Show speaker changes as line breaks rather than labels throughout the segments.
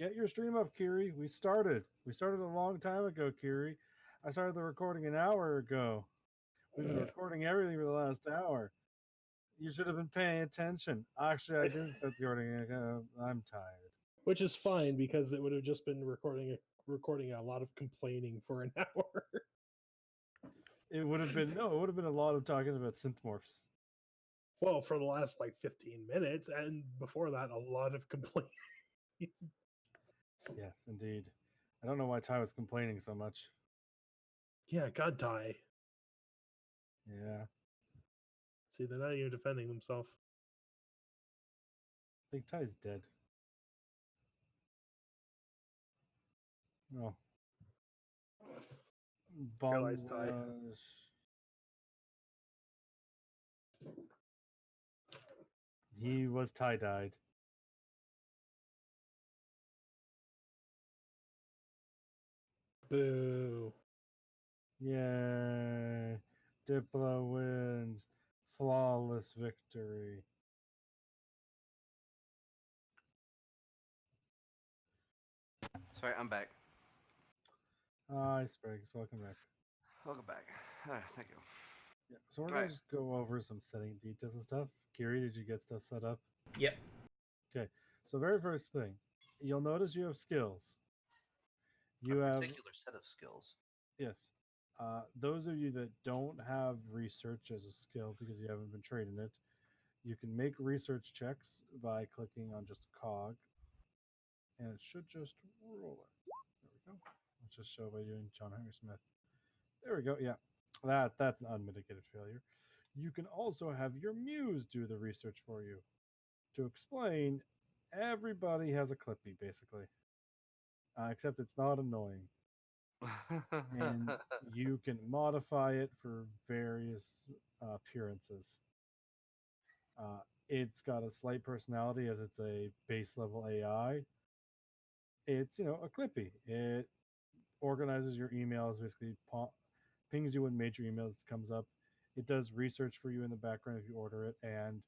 Get your stream up, Kiri. We started. We started a long time ago, Kiri. I started the recording an hour ago. We've been recording everything for the last hour. You should have been paying attention. Actually, I didn't start the recording. I'm tired.
Which is fine because it would have just been recording a lot of complaining for an hour.
It would have been no. It would have been a lot of talking about synthmorphs.
Well, for the last like 15 minutes, and before that, a lot of complaining.
Yes, indeed. I don't know why Ty was complaining so much.
Yeah, God, Ty.
Yeah.
See, they're not even defending themselves.
I think Ty's dead. No.
Realize Ty.
He was tie-dyed.
Boo.
Yay. Diplo wins. Flawless victory.
Sorry, I'm back.
Hi, Spriggs. Welcome back.
Welcome back. Thank you.
Yeah, so we're going to just go over some setting details and stuff. Kiri, did you get stuff set up?
Yep.
Okay. So very first thing, you'll notice you have skills. You
a
have
particular set of skills.
Yes. Those of you that don't have research as a skill because you haven't been trained in it, you can make research checks by clicking on just a cog, and it should just roll it. There we go. Let's just show by doing John Henry Smith. There we go. Yeah, that's an unmitigated failure. You can also have your muse do the research for you. To explain, everybody has a Clippy basically, except it's not annoying. And you can modify it for various appearances. It's got a slight personality as it's a base level AI. It's a Clippy. It organizes your emails, basically pings you when major emails comes up. It does research for you in the background if you order it, and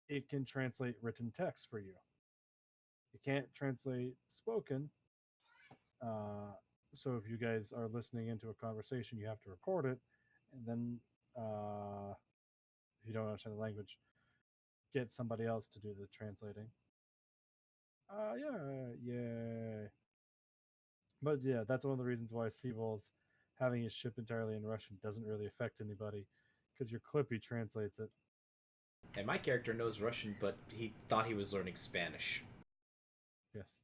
it can translate written text for you. It can't translate spoken. So if you guys are listening into a conversation, you have to record it, and then if you don't understand the language, get somebody else to do the translating. Yeah. But yeah, that's one of the reasons why Seavol's having his ship entirely in Russian doesn't really affect anybody, because your Clippy translates it.
And my character knows Russian, but he thought he was learning Spanish.
Yes.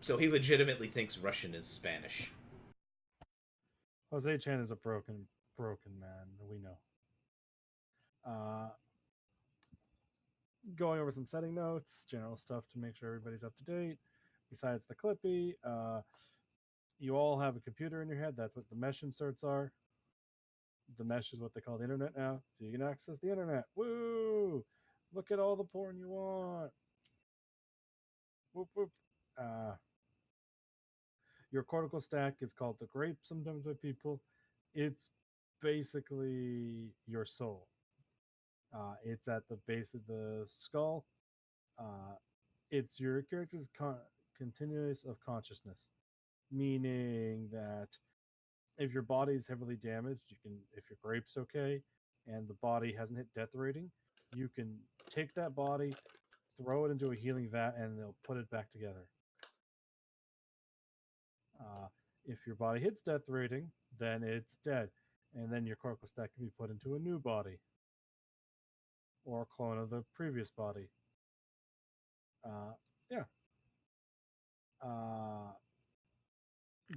So he legitimately thinks Russian is Spanish.
Jose Chan is a broken man. We know. Going over some setting notes, general stuff to make sure everybody's up to date. Besides the Clippy, you all have a computer in your head. That's what the mesh inserts are. The mesh is what they call the internet now. So you can access the internet. Woo! Look at all the porn you want. Whoop, whoop. Your cortical stack is called the grape sometimes by people. It's basically your soul. It's at the base of the skull. It's your character's continuous of consciousness, meaning that if your body is heavily damaged, you can, if your grape's okay and the body hasn't hit death rating, you can take that body, throw it into a healing vat, and they'll put it back together. If your body hits death rating, then it's dead, and then your cortical stack can be put into a new body or a clone of the previous body.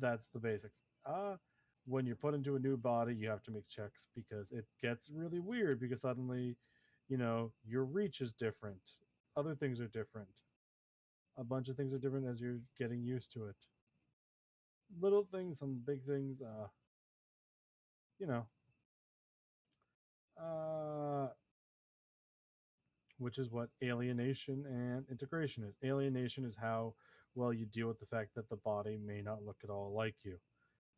That's the basics. When you're put into a new body, you have to make checks because it gets really weird because suddenly, your reach is different. Other things are different. A bunch of things are different as you're getting used to it. Little things, some big things, which is what alienation and integration is. Alienation is how well you deal with the fact that the body may not look at all like you,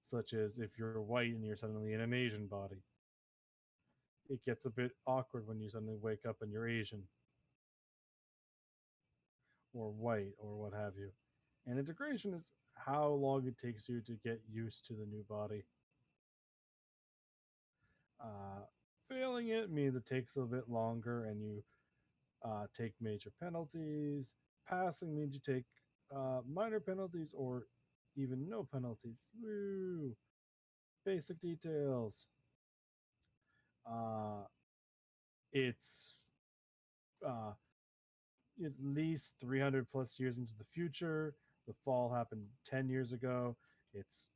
such as if you're white and you're suddenly in an Asian body. It gets a bit awkward when you suddenly wake up and you're Asian or white or what have you. And integration is how long it takes you to get used to the new body. Uh, Failing it means it takes a bit longer and you take major penalties. Passing means you take minor penalties or even no penalties. Woo! Basic details. Uh, it's uh, at least 300 plus years into the future. The fall happened 10 years ago. It's,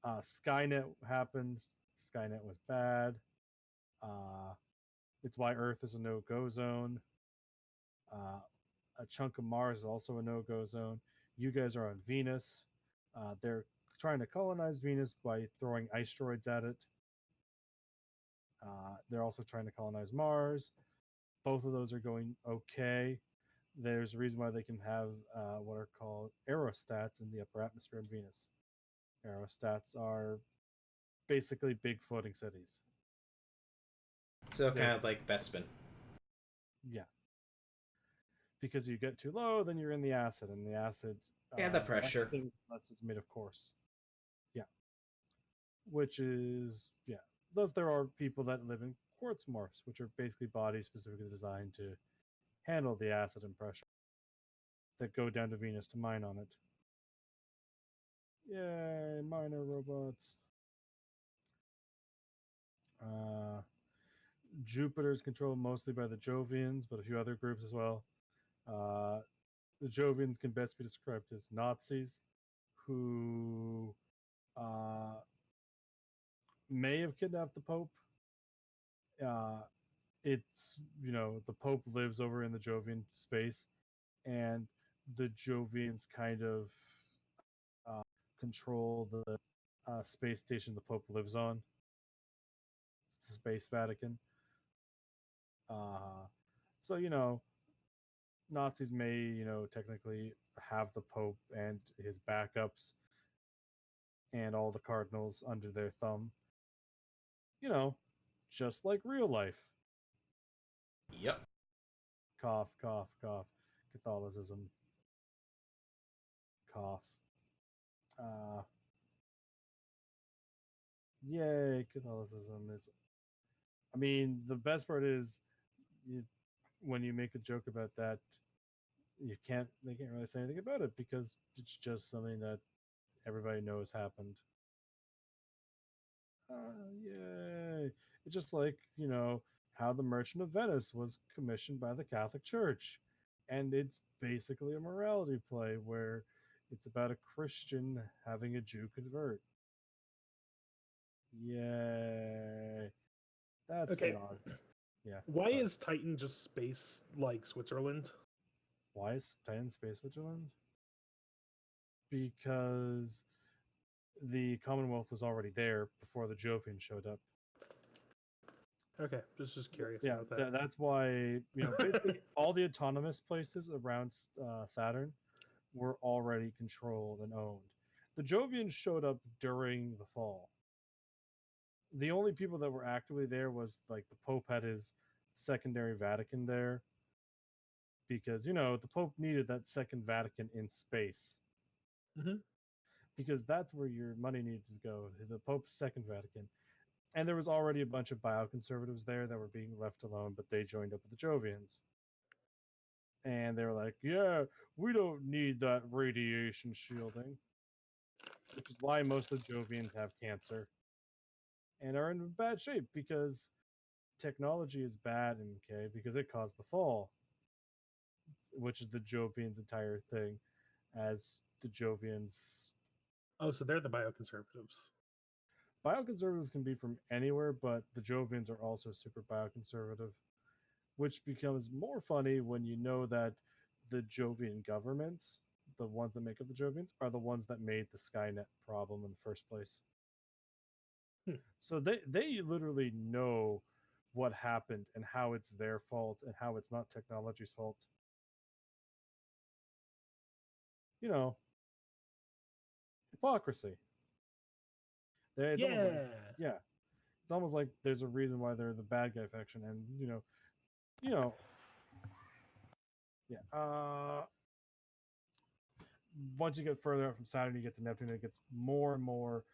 Skynet happened. Skynet was bad. Uh, it's why Earth is a no go zone. Uh, a chunk of Mars is also a no go zone. You guys are on Venus. They're trying to colonize Venus by throwing asteroids at it. They're also trying to colonize Mars. Both of those are going okay. There's a reason why they can have what are called aerostats in the upper atmosphere of Venus. Aerostats are basically big floating cities.
So kind
They're-
of like Bespin.
Yeah. Because you get too low, then you're in the acid, and the acid
And the pressure.
less it's made of course. Yeah. Which is Thus there are people that live in quartz morphs, which are basically bodies specifically designed to handle the acid and pressure that go down to Venus to mine on it. Yay, miner robots. Jupiter is controlled mostly by the Jovians, but a few other groups as well. The Jovians can best be described as Nazis who may have kidnapped the Pope. It's, the Pope lives over in the Jovian space, and the Jovians kind of control the space station the Pope lives on. It's the Space Vatican. So, Nazis may, technically have the Pope and his backups and all the cardinals under their thumb. Just like real life.
Yep.
Cough, cough, cough. Catholicism. Cough. Yay, Catholicism is. I mean, the best part is when you make a joke about that, they can't really say anything about it because it's just something that everybody knows happened. Yay. It's just like, how the Merchant of Venice was commissioned by the Catholic Church. And it's basically a morality play where it's about a Christian having a Jew convert. Yay. That's
Okay.
not. Yeah.
Why
sorry.
is Titan just space like Switzerland?
Why is Titan Space Switzerland? Because the Commonwealth was already there before the Jovian showed up.
Okay, just curious
Yeah,
about that.
that's why basically all the autonomous places around Saturn were already controlled and owned. The Jovians showed up during the fall. The only people that were actively there was like the Pope had his secondary Vatican there because the Pope needed that second Vatican in space.
Mhm.
Because that's where your money needed to go, the Pope's second Vatican. And there was already a bunch of bioconservatives there that were being left alone, but they joined up with the Jovians. And they were like, yeah, we don't need that radiation shielding. Which is why most of the Jovians have cancer and are in bad shape because technology is bad in K because it caused the fall, which is the Jovians' entire thing, as the Jovians.
Oh, so they're the bioconservatives.
Bioconservatives can be from anywhere, but the Jovians are also super bioconservative, which becomes more funny when you know that the Jovian governments, the ones that make up the Jovians, are the ones that made the Skynet problem in the first place. So they literally know what happened and how it's their fault and how it's not technology's fault. Hypocrisy. It's
Yeah.
almost like, it's almost like there's a reason why they're the bad guy faction, and yeah. once you get further out from Saturn, you get to Neptune. It gets more and more.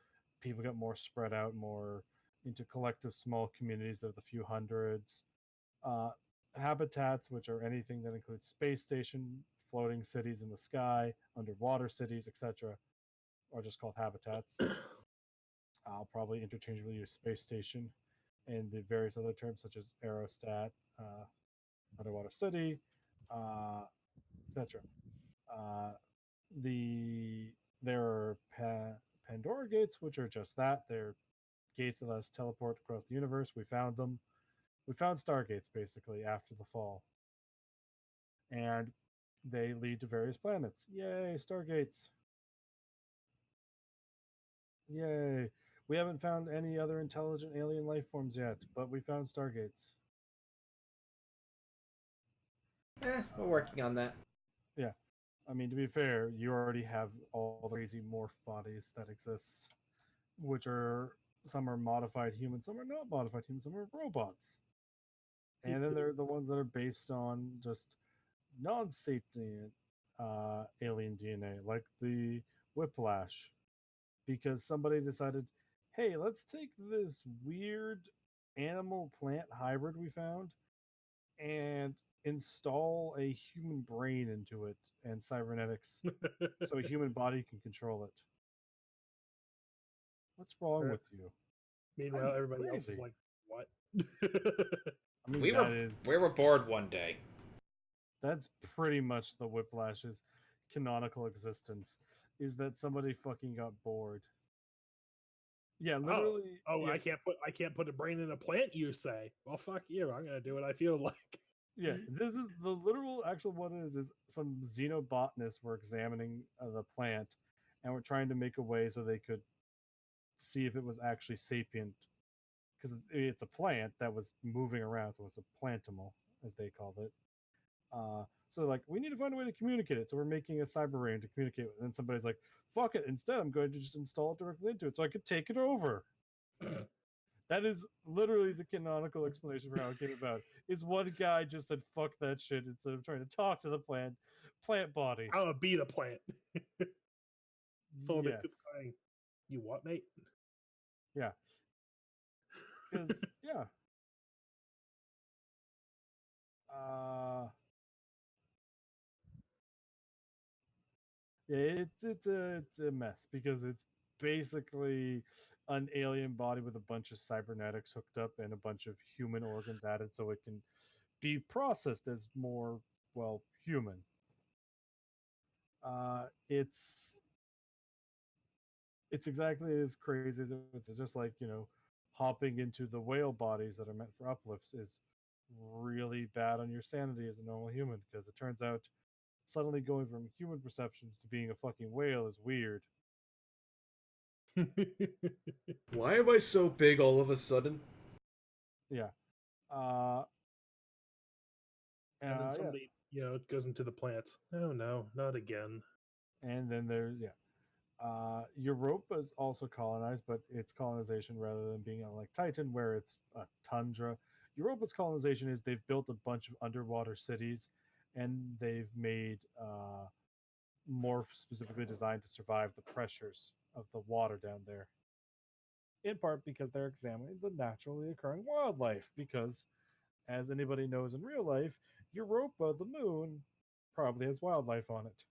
People get more spread out, more into collective small communities of the few hundreds. Uh, Habitats, which are anything that includes space station, floating cities in the sky, underwater cities, etc., are just called habitats. I'll probably interchangeably use space station and the various other terms such as aerostat, underwater city, etc. Uh, there are Pandora gates, which are just that. They're gates that let us teleport across the universe. We found them. We found stargates basically after the fall, and they lead to various planets. Yay, stargates! Yay! We haven't found any other intelligent alien life forms yet, but we found stargates.
We're working on that.
Yeah. I mean, to be fair, you already have all the crazy morph bodies that exist, which are some are modified humans, some are not modified humans, some are robots. And then there are the ones that are based on just non-sapient alien DNA, like the Whiplash, because somebody decided, hey, let's take this weird animal plant hybrid we found and install a human brain into it and cybernetics so a human body can control it. What's wrong with you?
Meanwhile,
I'm
everybody else is
crazy.
like, "What?"
I mean,
We were bored one day.
that's pretty much the Whiplash's canonical existence, is that somebody fucking got bored. Yeah, literally.
Oh,
yeah,
I can't put a brain in a plant. You say? Well, fuck you. I'm gonna do what I feel like.
yeah. This is the literal actual what it is some xenobotanists were examining the plant and were trying to make a way so they could see if it was actually sapient, because it's a plant that was moving around, so it's a plantimal, as they called it. So like, we need to find a way to communicate it. So we're making a cyber brain to communicate with. And then somebody's like, fuck it. Instead, I'm going to just install it directly into it so I could take it over. That is literally the canonical explanation for how it came about. Is one guy just said, fuck that shit, instead of trying to talk to the plant body.
I'm gonna be the plant. Full of
Yes.
people going, "You what, mate?"
Yeah. Because, yeah. Yeah, it's a mess because it's basically an alien body with a bunch of cybernetics hooked up and a bunch of human organs added so it can be processed as more, well, human. It's exactly as crazy as it's just like, hopping into the whale bodies that are meant for uplifts is really bad on your sanity as a normal human, because it turns out suddenly going from human perceptions to being a fucking whale is weird.
Why am I so big all of a sudden?
Yeah. Uh,
And then
yeah.
somebody, goes into the plant. Oh no, not again.
And then there's, yeah. Europa is also colonized, but it's colonization rather than being like Titan, where it's a tundra. Europa's colonization is they've built a bunch of underwater cities, and they've made more specifically designed to survive the pressures of the water down there. In part because they're examining the naturally occurring wildlife. Because, as anybody knows in real life, Europa, the moon, probably has wildlife on it.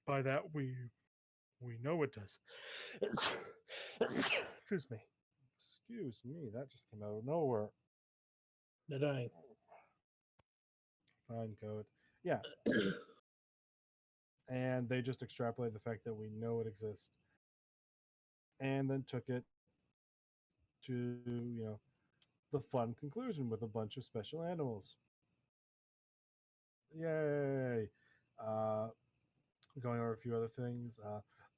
By that we know it does. Excuse me. Excuse me. That just came out of nowhere.
They're dying.
Fine code. Yeah. And they just extrapolate the fact that we know it exists, and then took it to the fun conclusion with a bunch of special animals. Yay! Uh, Going over a few other things.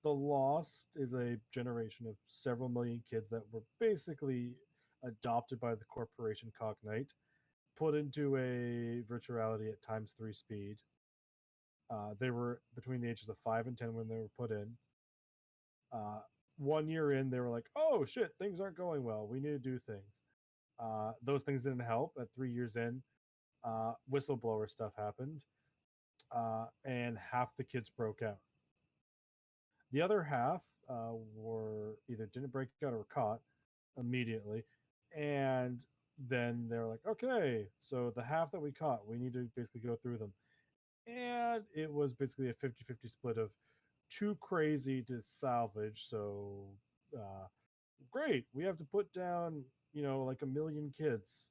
The Lost is a generation of several million kids that were basically adopted by the corporation Cognite, put into a virtual reality at times 3 speed. They were between the ages of 5 and 10 when they were put in. 1 year in, they were like, oh shit, things aren't going well. We need to do things. Those things didn't help. At 3 years in, whistleblower stuff happened, and half the kids broke out. The other half were either didn't break out or were caught immediately, and then they were like, okay, so the half that we caught, we need to basically go through them. And it was basically a 50-50 split of too crazy to salvage. So great, we have to put down, like 1 million kids.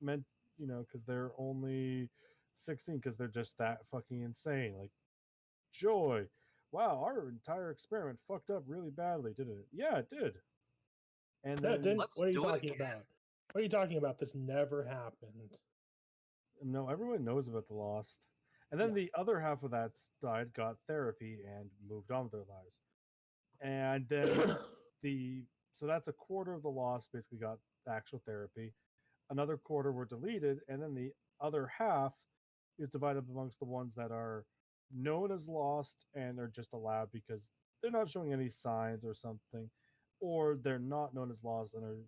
Meant, because they're only 16, because they're just that fucking insane. Like, joy. Wow, our entire experiment fucked up really badly, didn't it? Yeah, it did. And
No,
then
it didn't.
Let's
What are you
do it
talking
again.
about? What are you talking about? This never happened.
no, everyone knows about the Lost. And then
Yeah.
the other half of that side got therapy and moved on with their lives. And then so that's a quarter of the Lost basically got actual therapy. Another quarter were deleted, and then the other half is divided amongst the ones that are known as Lost and are just allowed because they're not showing any signs or something, or they're not known as Lost and are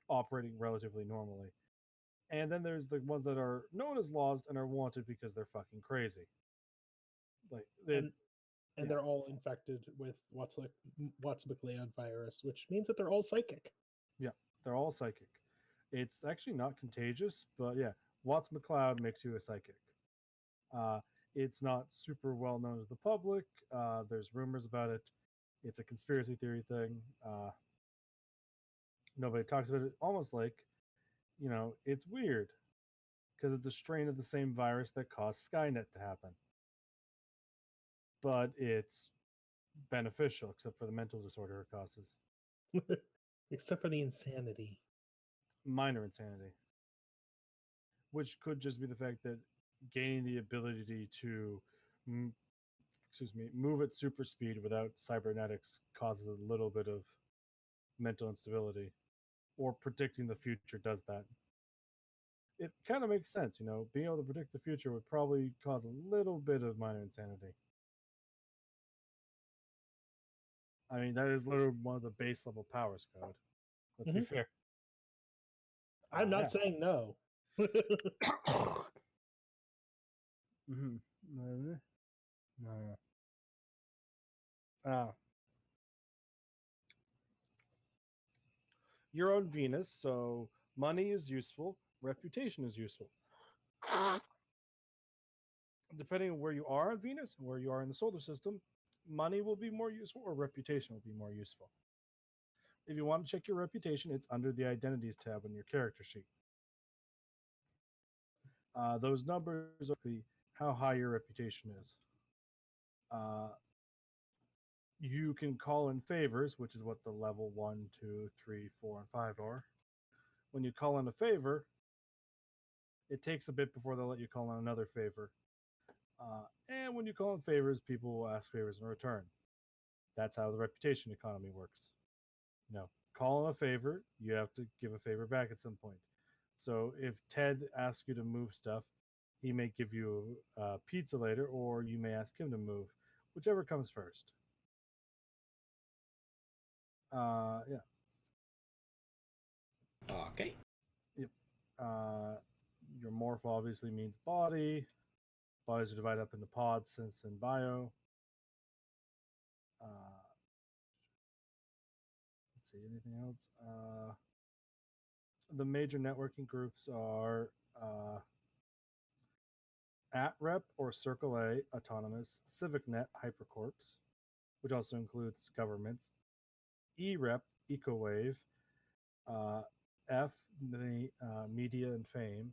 operating relatively normally. And then there's the ones that are known as Lost and are wanted because they're fucking crazy. Like
and
yeah.
they're all infected with Watts-McLeod virus, which means that they're all psychic.
Yeah, they're all psychic. It's actually not contagious, but yeah, Watts McLeod makes you a psychic. It's not super well known to the public. There's rumors about it. It's a conspiracy theory thing. Nobody talks about it. Almost like, it's weird because it's a strain of the same virus that caused Skynet to happen. But it's beneficial, except for the mental disorder it causes.
Except for the insanity.
Minor insanity. Which could just be the fact that gaining the ability to move at super speed without cybernetics causes a little bit of mental instability, or predicting the future does that. It kind of makes sense, being able to predict the future would probably cause a little bit of minor insanity. I mean, that is literally one of the base level powers code. Let's be fair.
I'm not saying no.
Mm-hmm. No. You're on Venus, so money is useful, reputation is useful. Depending on where you are on Venus and where you are in the solar system, money will be more useful or reputation will be more useful. If you want to check your reputation, it's under the identities tab on your character sheet. Those numbers are how high your reputation is. You can call in favors, which is what the level 1, 2, 3, 4, and 5 are. When you call in a favor, it takes a bit before they'll let you call in another favor. And when you call in favors, people will ask favors in return. That's how the reputation economy works. Call in a favor, you have to give a favor back at some point. So if Ted asks you to move stuff, he may give you a pizza later, or you may ask him to move, whichever comes first. Yeah.
Okay.
Yep. Your morph obviously means body. Bodies are divided up into pods, sense, and bio. Let's see, anything else? The major networking groups are AtRep or Circle A, Autonomous, CivicNet, Hypercorps, which also includes governments, EREP, EcoWave, F, the Media and Fame,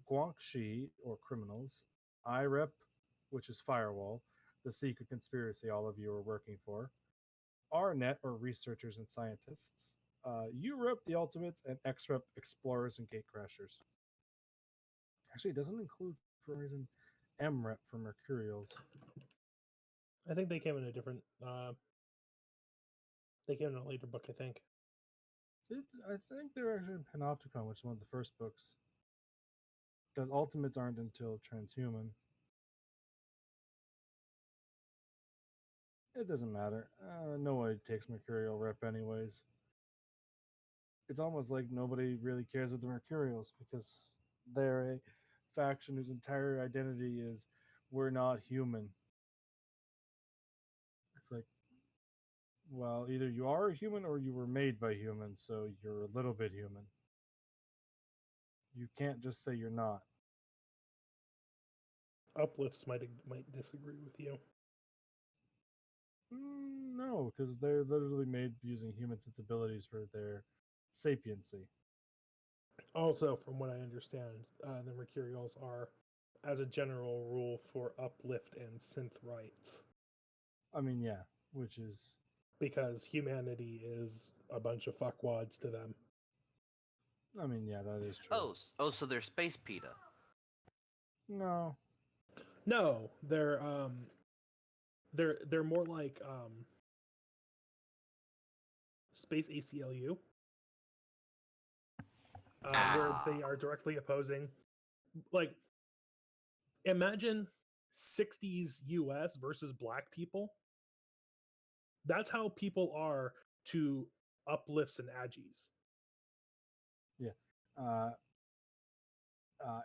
Guangxi, or Criminals, IREP, which is Firewall, the secret conspiracy all of you are working for, RNet, or Researchers and Scientists, UREP, the Ultimates, and XREP, Explorers and Gatecrashers. Actually, it doesn't include, for some reason, MREP for Mercurials.
I think they came in a different. They came in a later book, I think.
I think they were actually in Panopticon, which is one of the first books. Because Ultimates aren't until Transhuman. It doesn't matter. Nobody takes Mercurial rep anyways. It's almost like nobody really cares with the Mercurials because they're a faction whose entire identity is we're not human. It's like, well, either you are a human or you were made by humans, so you're a little bit human. You can't just say you're not.
Uplifts might disagree with you.
No, because they're literally made using human sensibilities for their sapiency.
Also, from what I understand, the Mercurials are, as a general rule, for uplift and synth rights.
I mean, yeah, which is
Because humanity is a bunch of fuckwads to them.
I mean, yeah, that is true.
So they're space PETA.
No,
No, they're more like space ACLU, where they are directly opposing. Like, imagine 60s US versus black people. That's how people are to uplifts and agis.
yeah.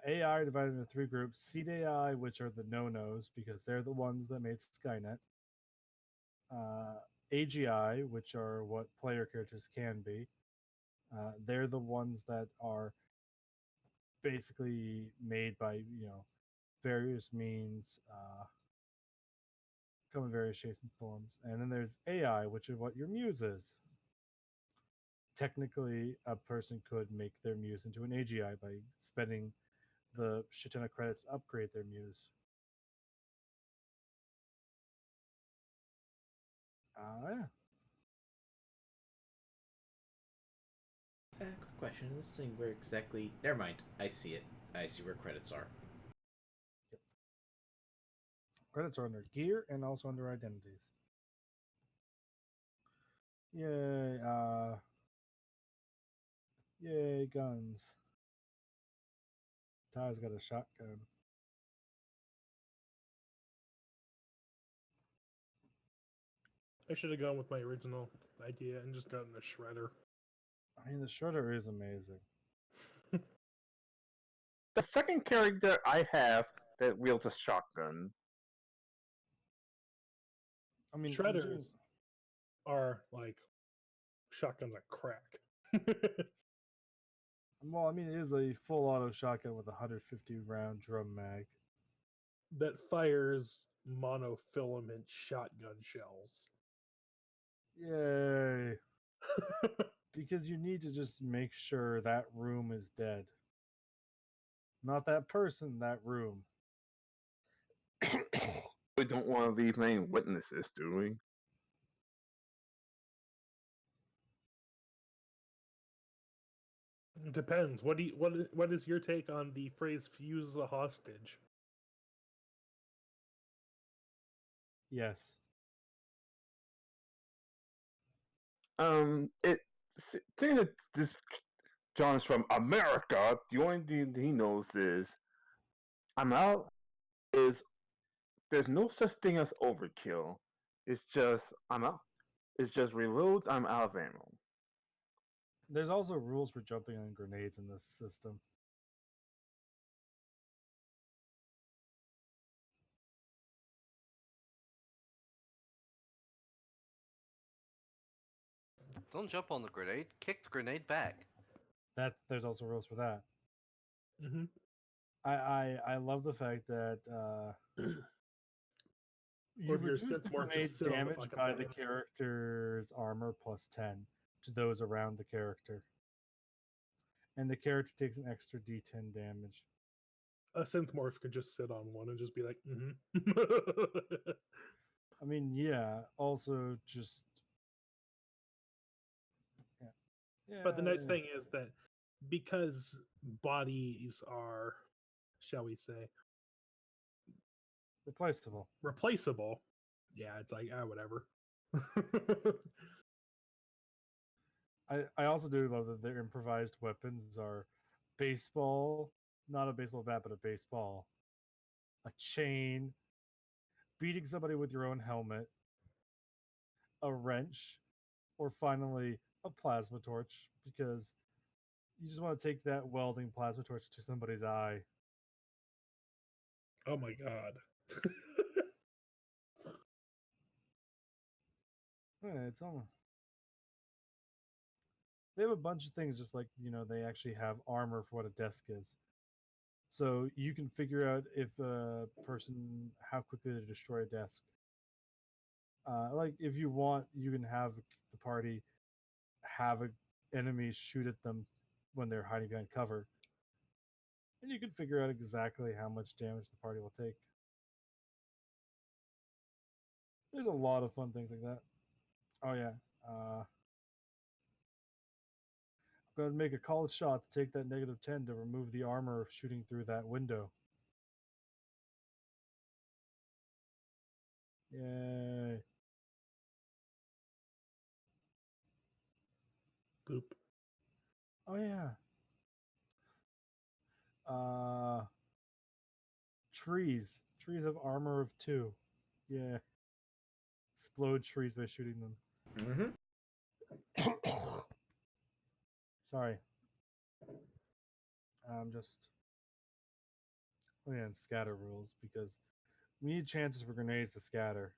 AI are divided into three groups: Seed AI, which are the no-nos because they're the ones that made Skynet. AGI, which are what player characters can be. They're the ones that are basically made by various means, come in various shapes and forms. And then there's AI, which is what your muse is. Technically, a person could make their muse into an AGI by spending the shit ton of credits to upgrade their muse. Yeah.
Quick question. This thing where exactly? Never mind. I see it. I see where credits are.
Yep. Credits are under gear and also under identities. Yay! Yay, guns. Ty's got a shotgun.
I should have gone with my original idea and just gotten a shredder.
I mean, the shredder is amazing.
The second character I have that wields a shotgun.
I mean,
Shredders are like shotguns are crack.
well, I mean, it is a full auto shotgun with a 150 round drum mag.
That fires monofilament shotgun shells.
Yay! Because you need to just make sure that room is dead. Not that person, that room.
We don't want to leave many witnesses, do we?
Depends. What is your take on the phrase "fuse the hostage"?
Yes.
It seeing that this John's from America, the only thing he knows is I'm out. Is there's no such thing as overkill. It's just I'm out. It's just reload. I'm out of ammo.
There's also rules for jumping on grenades in this system.
Don't jump on the grenade. Kick the grenade back.
There's also rules for that.
Mm-hmm.
I love the fact that you
Or if you're
reduce the
Synthmorph,
grenade
just sit on the
damage
fucking
by the
thing.
character's armor plus 10 to those around the character. And the character takes an extra d10 damage.
A synthmorph could just sit on one and just be like, mm-hmm.
I mean, yeah, also just... Yeah.
But the nice thing is that because bodies are, shall we say,
replaceable.
replaceable, yeah, it's like, whatever.
I also do love that their improvised weapons are baseball, not a baseball bat, but a baseball, a chain, beating somebody with your own helmet, a wrench, or finally a plasma torch, because you just want to take that welding plasma torch to somebody's eye.
Oh my god.
It's almost. They have a bunch of things, just like they actually have armor for what a desk is. So you can figure out if a person how quickly to destroy a desk. Like if you want, you can have the party have enemies shoot at them when they're hiding behind cover, and you can figure out exactly how much damage the party will take. There's a lot of fun things like that. Oh yeah, I'm going to make a called shot to take that -10 to remove the armor shooting through that window. Yay.
Boop.
Oh yeah. Trees. Trees have armor of 2. Yeah. Explode trees by shooting them.
Mm-hmm.
Sorry. I'm just looking at scatter rules because we need chances for grenades to scatter.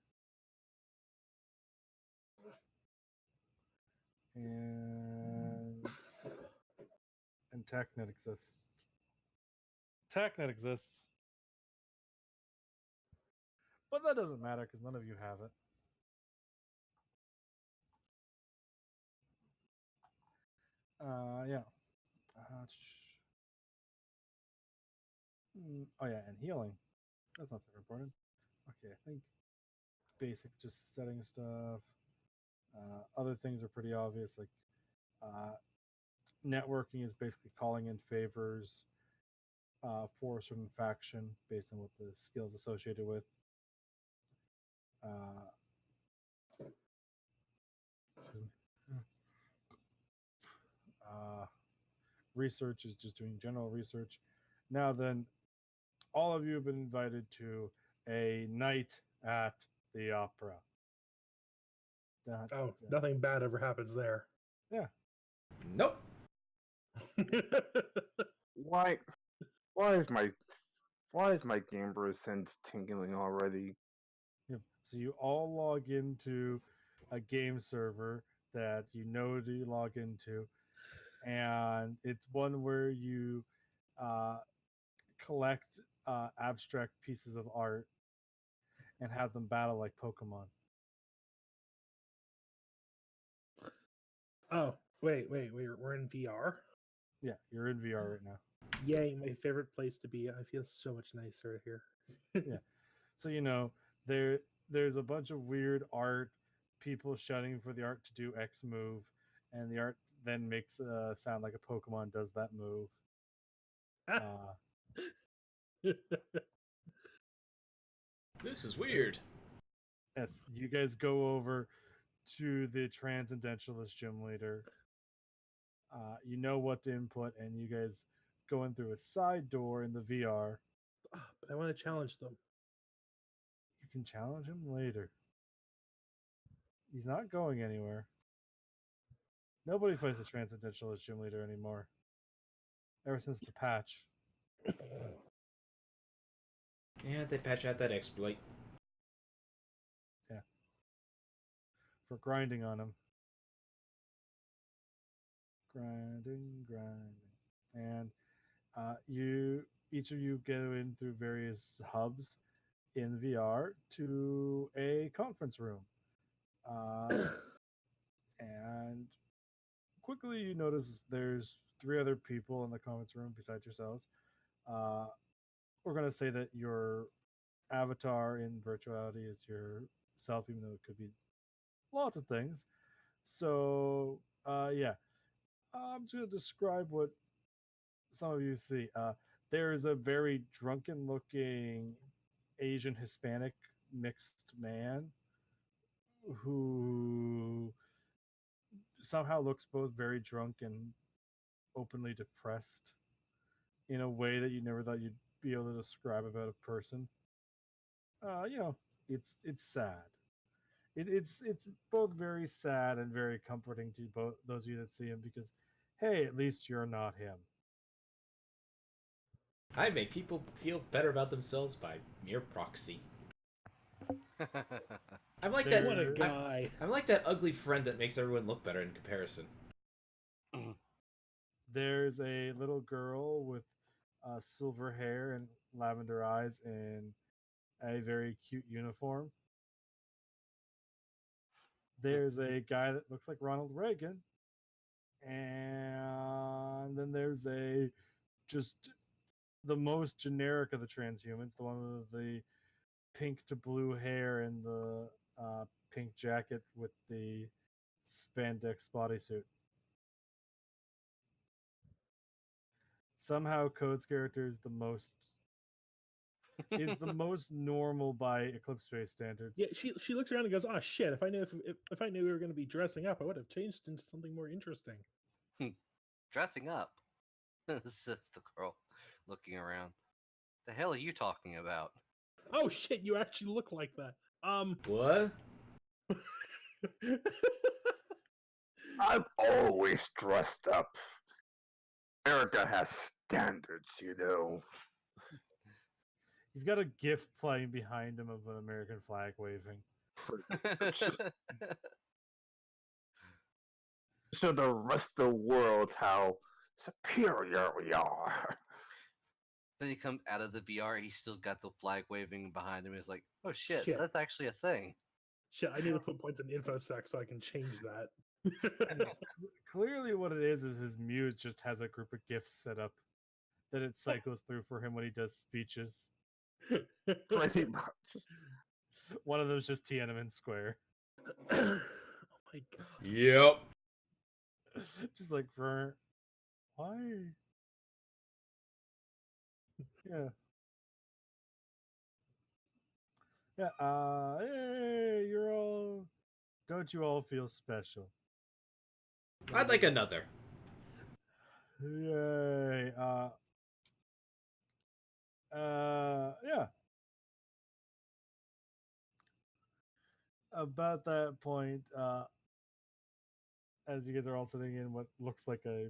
And TechNet exists. TechNet exists. But that doesn't matter because none of you have it. Yeah. Oh yeah, and healing. That's not so important. Okay, I think basic just setting stuff. Other things are pretty obvious, like networking is basically calling in favors for a certain faction based on what the skills associated with. Research is just doing general research. Now then, all of you have been invited to a night at the opera.
Nothing bad ever happens there.
Yeah.
Nope.
Why is my Gamber sense tingling already?
Yep. So you all log into a game server that you know to log into, and it's one where you collect abstract pieces of art and have them battle like Pokemon.
Oh, wait, we're in VR?
Yeah, you're in VR right now.
Yay, my favorite place to be. I feel so much nicer here.
Yeah. So there's a bunch of weird art, people shouting for the art to do X move, and the art then makes sound like a Pokemon does that move.
This is weird.
Yes, you guys go over to the Transcendentalist gym leader. You know what to input, and you guys go in through a side door in the VR.
But I want to challenge them.
You can challenge him later. He's not going anywhere. Nobody fights the Transcendentalist gym leader anymore. Ever since the patch.
Yeah, they patch out that exploit.
Yeah. For grinding on him. Grinding. And each of you go in through various hubs in VR to a conference room. And quickly you notice there's 3 other people in the conference room besides yourselves. We're going to say that your avatar in virtuality is yourself, even though it could be lots of things. So, yeah. I'm just going to describe what some of you see. There is a very drunken looking Asian Hispanic mixed man who somehow looks both very drunk and openly depressed in a way that you never thought you'd be able to describe about a person. It's sad. It's both very sad and very comforting to both those of you that see him, because hey, at least you're not him.
I make people feel better about themselves by mere proxy. I'm like that.
What a
There-
guy.
I'm like that ugly friend that makes everyone look better in comparison.
There's a little girl with silver hair and lavender eyes in a very cute uniform. There's a guy that looks like Ronald Reagan. And then there's a just the most generic of the transhumans, the one with the pink to blue hair and the pink jacket with the spandex bodysuit. Somehow Code's character is the most normal by Eclipse Space standards.
Yeah, she looks around and goes, "Oh shit! If I knew if I knew we were going to be dressing up, I would have changed into something more interesting."
Dressing up. Says the girl, looking around. The hell are you talking about?
Oh shit! You actually look like that.
What?
I'm always dressed up. America has standards, you know.
He's got a GIF playing behind him of an American flag waving.
Show the rest of the world how superior we are.
Then he comes out of the VR. He's still got the flag waving behind him. He's like, "Oh shit,
Shit.
So that's actually a thing."
Shit, I need to put points in InfoSec so I can change that.
Clearly, what it is his muse just has a group of GIFs set up that it cycles through for him when he does speeches.
Pretty much.
One of them's just Tiananmen Square.
Oh my god.
Yep.
Just like for why? Yeah. Yeah, hey, you're all don't you all feel special?
I'd like another.
Yay. Yeah. About that point, as you guys are all sitting in what looks like a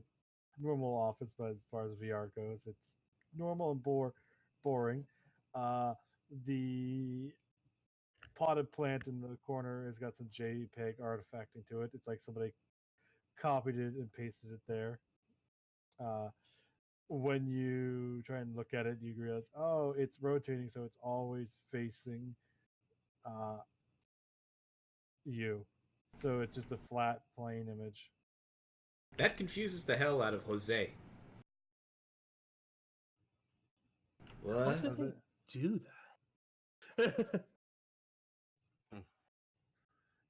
normal office, but as far as VR goes, it's normal and boring. The potted plant in the corner has got some JPEG artifacting to it. It's like somebody copied it and pasted it there. When you try and look at it, you realize, oh, it's rotating, so it's always facing you. So it's just a flat, plain image.
That confuses the hell out of Jose.
Why
What?
did they do that?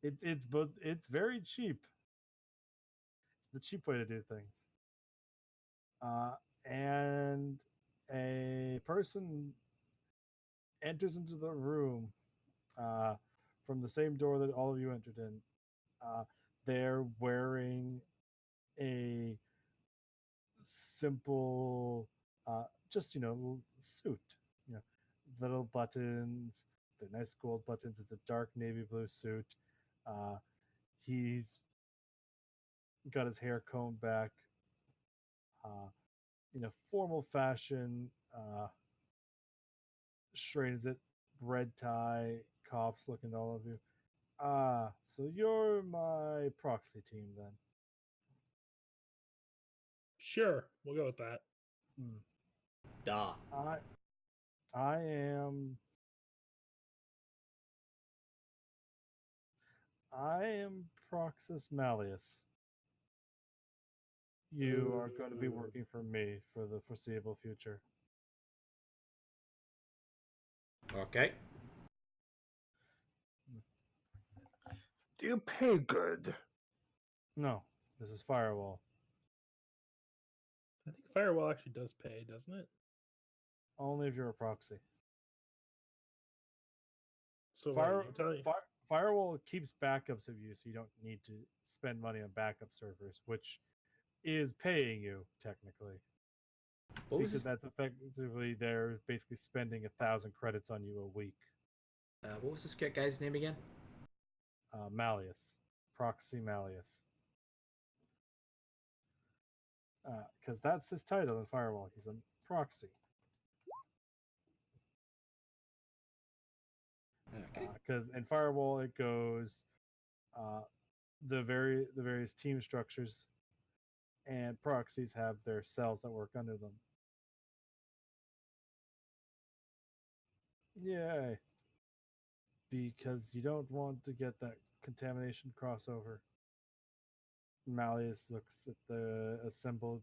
It's both. It's very cheap. It's the cheap way to do things. And a person enters into the room from the same door that all of you entered in. They're wearing a simple, just suit. You know, little buttons. The nice gold buttons. It's a dark navy blue suit. He's got his hair combed back in a formal fashion. Straightens it, red tie, cops looking at all of you. So you're my proxy team then.
Sure, we'll go with that.
Duh.
I am Proxus Malleus. You are going to be working for me for the foreseeable future.
Okay.
Do you pay good?
No, this is Firewall.
I think Firewall actually does pay, doesn't it?
Only if you're a proxy.
So wait, you're telling
Firewall keeps backups of you, so you don't need to spend money on backup servers, which is paying you technically.
What was
Because that's effectively they're basically spending 1,000 credits on you a week.
what was this guy's name again?
Malleus, Proxy Malleus. because that's his title in Firewall. He's a proxy.
Okay.
Because in Firewall it goes the various team structures and proxies have their cells that work under them. Yay! Because you don't want to get that contamination crossover. Malleus looks at the assembled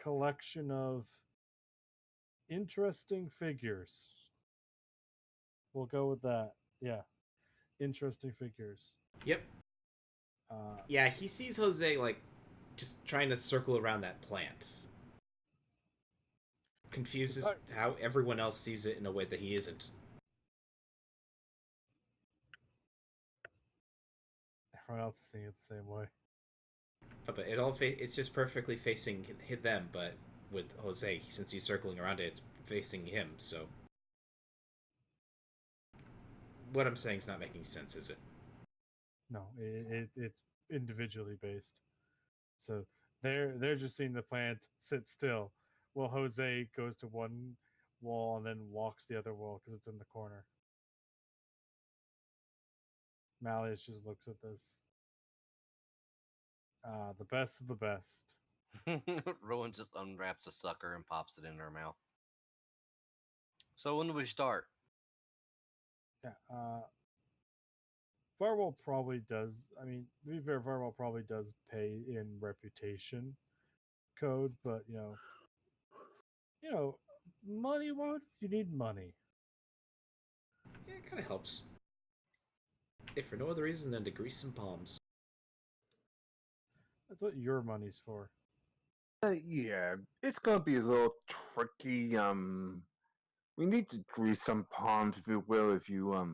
collection of interesting figures. We'll go with that. Yeah, interesting figures.
Yep.
Uh,
Yeah, he sees Jose like just trying to circle around that plant. Confuses how everyone else sees it in a way that he isn't.
Everyone else is seeing it the same way.
But it's just perfectly facing them, but with Jose, since he's circling around it, it's facing him, so... What I'm saying is not making sense, is it?
No, it's individually based. So they're just seeing the plant sit still, while Jose goes to one wall and then walks the other wall because it's in the corner. Malleus just looks at this. The best of the best.
Rowan just unwraps a sucker and pops it in her mouth. So when do we start?
Yeah. Firewall probably does. I mean, to be fair, Firewall probably does pay in reputation code, but money. Why would you need money?
Yeah, it kind of helps. If for no other reason than to grease some palms.
That's what your money's for.
Yeah, it's gonna be a little tricky. We need to grease some palms, if you will, if you
I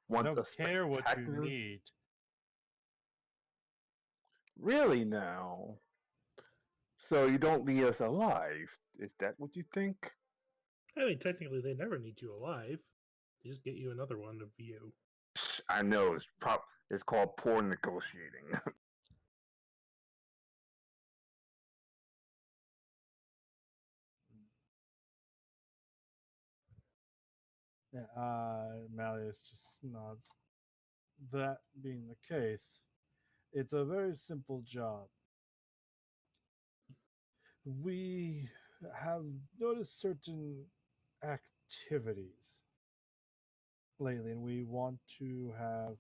want
don't
a
care what you
spectacular.
need.
Really now? So you don't need us alive? Is that what you think?
I mean, technically, they never need you alive. They just get you another one of you.
I know it's called poor negotiating.
Yeah, Malleus just nods. That being the case, it's a very simple job. We have noticed certain activities lately, and we want to have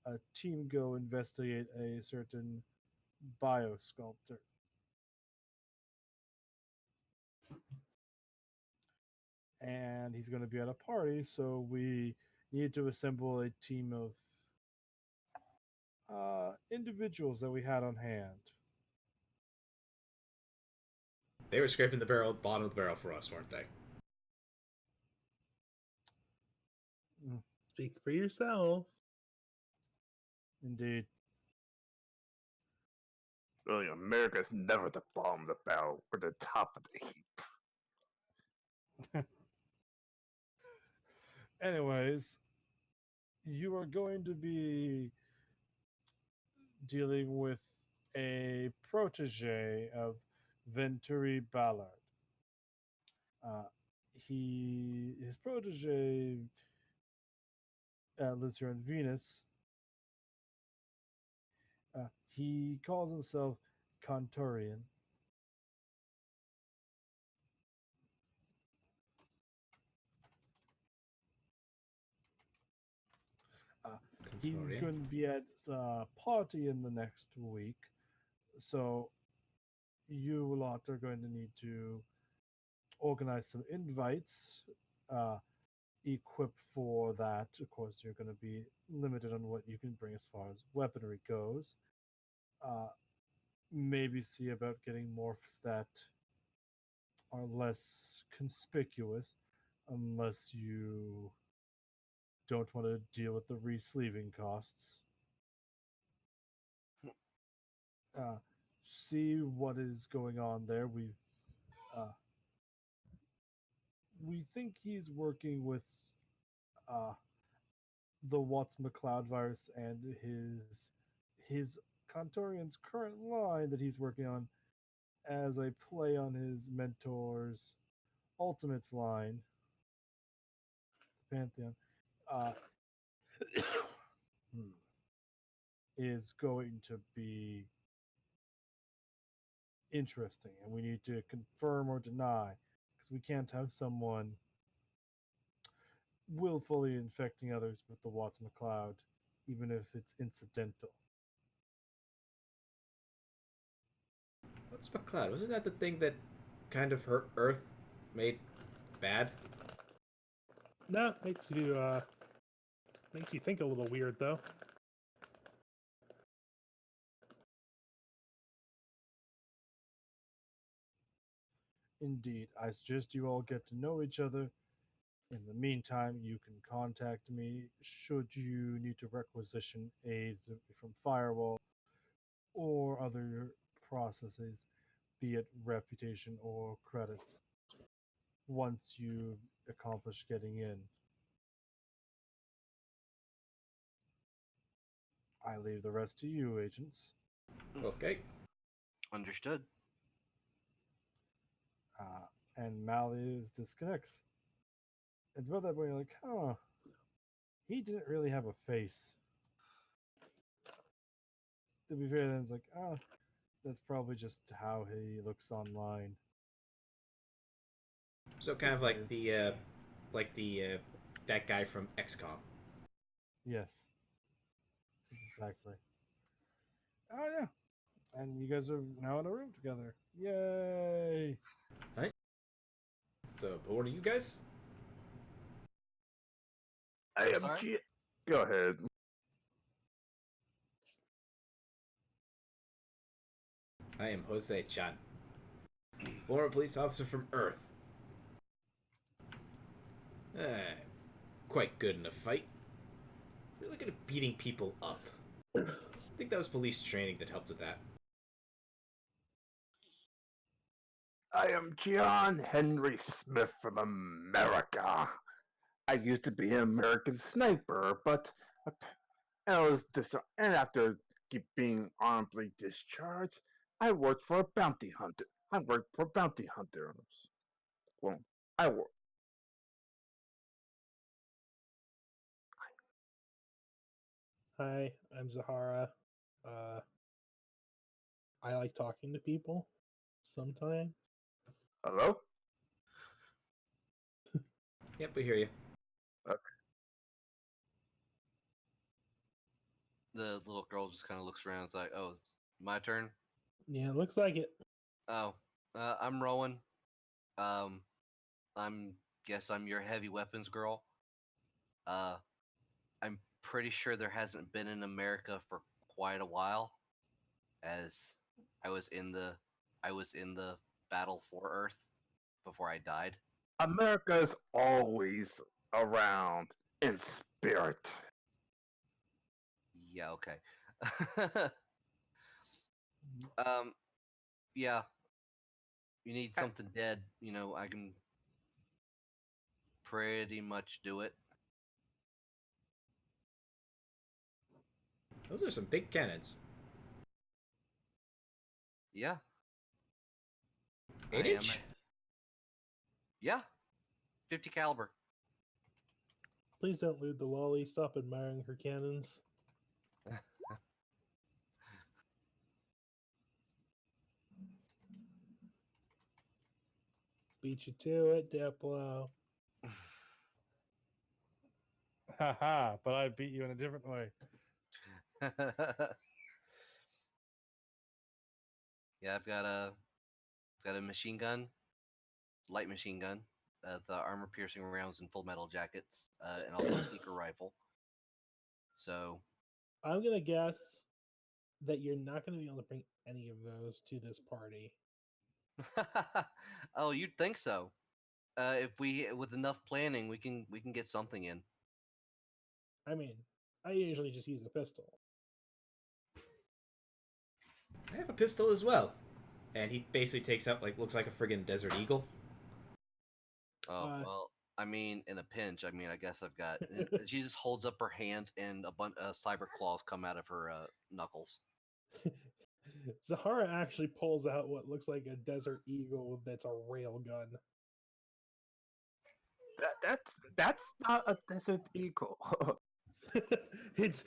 a team go investigate a certain biosculptor. And he's going to be at a party, so we need to assemble a team of individuals that we had on hand.
They were scraping the bottom of the barrel for us, weren't they?
Speak for yourself.
Indeed.
Really, America's never the bottom of the barrel or the top of the heap.
Anyways, you are going to be dealing with a protege of Venturi Ballard. His protege lives here on Venus. He calls himself Conturian. He's going to be at a party in the next week, so you lot are going to need to organize some invites, equip for that. Of course, you're going to be limited on what you can bring as far as weaponry goes. Maybe see about getting morphs that are less conspicuous, unless you don't want to deal with the re-sleeving costs. See what is going on there. We think he's working with the Watts McLeod virus and his Contorian's current line that he's working on as a play on his mentor's Ultimates line, Pantheon, uh, is going to be interesting, and we need to confirm or deny because we can't have someone willfully infecting others with the Watts McCloud, even if it's incidental.
What's McCloud? Wasn't that the thing that kind of hurt Earth, made bad?
No, makes you think a little weird though.
Indeed, I suggest you all get to know each other. In the meantime, you can contact me should you need to requisition aid from Firewall or other processes, be it reputation or credits, once you accomplish getting in. I leave the rest to you, agents.
Okay.
Understood.
And Malleus disconnects. It's about that point you're like, huh, he didn't really have a face. To be fair, then it's like, that's probably just how he looks online.
So kind of like the that guy from XCOM.
Yes. Exactly. Oh, yeah. And you guys are now in a room together. Yay!
Right. So, who are you guys?
I am
sorry?
Go ahead.
I am Jose Chan, former police officer from Earth. Quite good in a fight. Really good at beating people up. I think that was police training that helped with that.
I am John Henry Smith from America. I used to be an American sniper, but and after being honorably discharged, I worked for a bounty hunter. I worked for bounty hunters. Well, I work.
Hi, I'm Zahara. I like talking to people sometimes.
Hello?
Yep, we hear you.
The little girl just kind of looks around. It's like, oh, my turn.
Yeah, it looks like it.
Oh, I'm Rowan. I'm guess I'm your heavy weapons girl. I'm pretty sure there hasn't been in America for quite a while, as I was in the battle for Earth before I died.
America's always around in spirit.
Yeah, okay. Yeah. You need something dead, I can pretty much do it.
Those are some big cannons.
Yeah.
8-inch?
Yeah. 50 caliber.
Please don't loot the lolly. Stop admiring her cannons. Beat you to it, Diplo.
Haha, but I beat you in a different way.
Yeah, I've got a machine gun, light machine gun, the armor piercing rounds and full metal jackets, and also a sneaker rifle. So
I'm gonna guess that you're not gonna be able to bring any of those to this party.
oh, you'd think so. If we with enough planning, we can get something in.
I mean, I usually just use a pistol.
I have a pistol as well. And he basically takes out, looks like a friggin' Desert Eagle.
Oh, well, I mean, in a pinch, I guess I've got. She just holds up her hand, and a bunch of cyber claws come out of her knuckles.
Zahara actually pulls out what looks like a Desert Eagle that's a rail gun.
That's not a Desert Eagle.
It's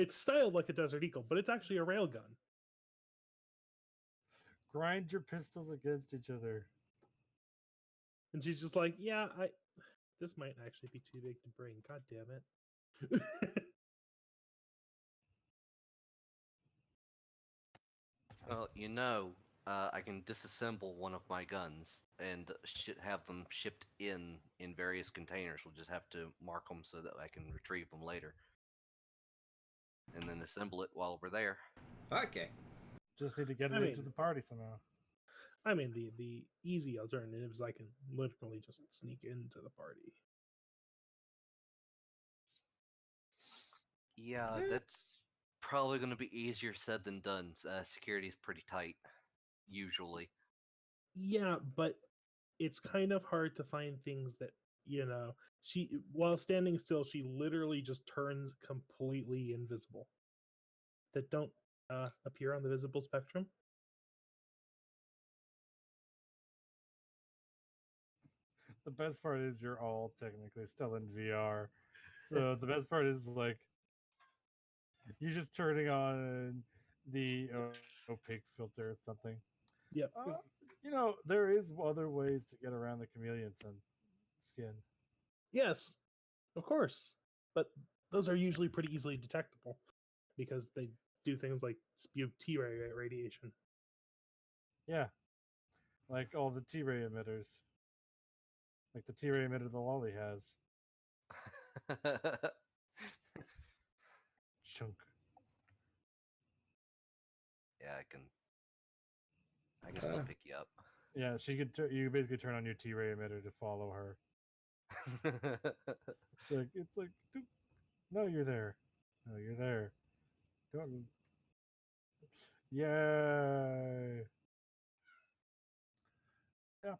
styled like a Desert Eagle, but it's actually a rail gun.
Grind your pistols against each other.
And she's just like, yeah, this might actually be too big to bring. God damn it.
Well, I can disassemble one of my guns and have them shipped in various containers. We'll just have to mark them so that I can retrieve them later, and then assemble it while we're there.
Okay.
Just need to get it into the party somehow.
I mean, the easy alternative is I can literally just sneak into the party.
Yeah, that's probably going to be easier said than done. Security's pretty tight, usually.
Yeah, but it's kind of hard to find things that, she, while standing still, she literally just turns completely invisible that don't appear on the visible spectrum.
The best part is you're all technically still in VR. So the best part is like you're just turning on the opaque filter or something.
Yep.
There is other ways to get around the chameleon skin.
Yes, of course. But those are usually pretty easily detectable because they do things like spew T-ray radiation.
Yeah. Like all the T-ray emitters. Like the T-ray emitter the lolly has. Chunk.
Yeah, I can still pick you up.
Yeah, you basically turn on your T-ray emitter to follow her. It's like, no, you're there. No, you're there. Don't. Yay. Yeah.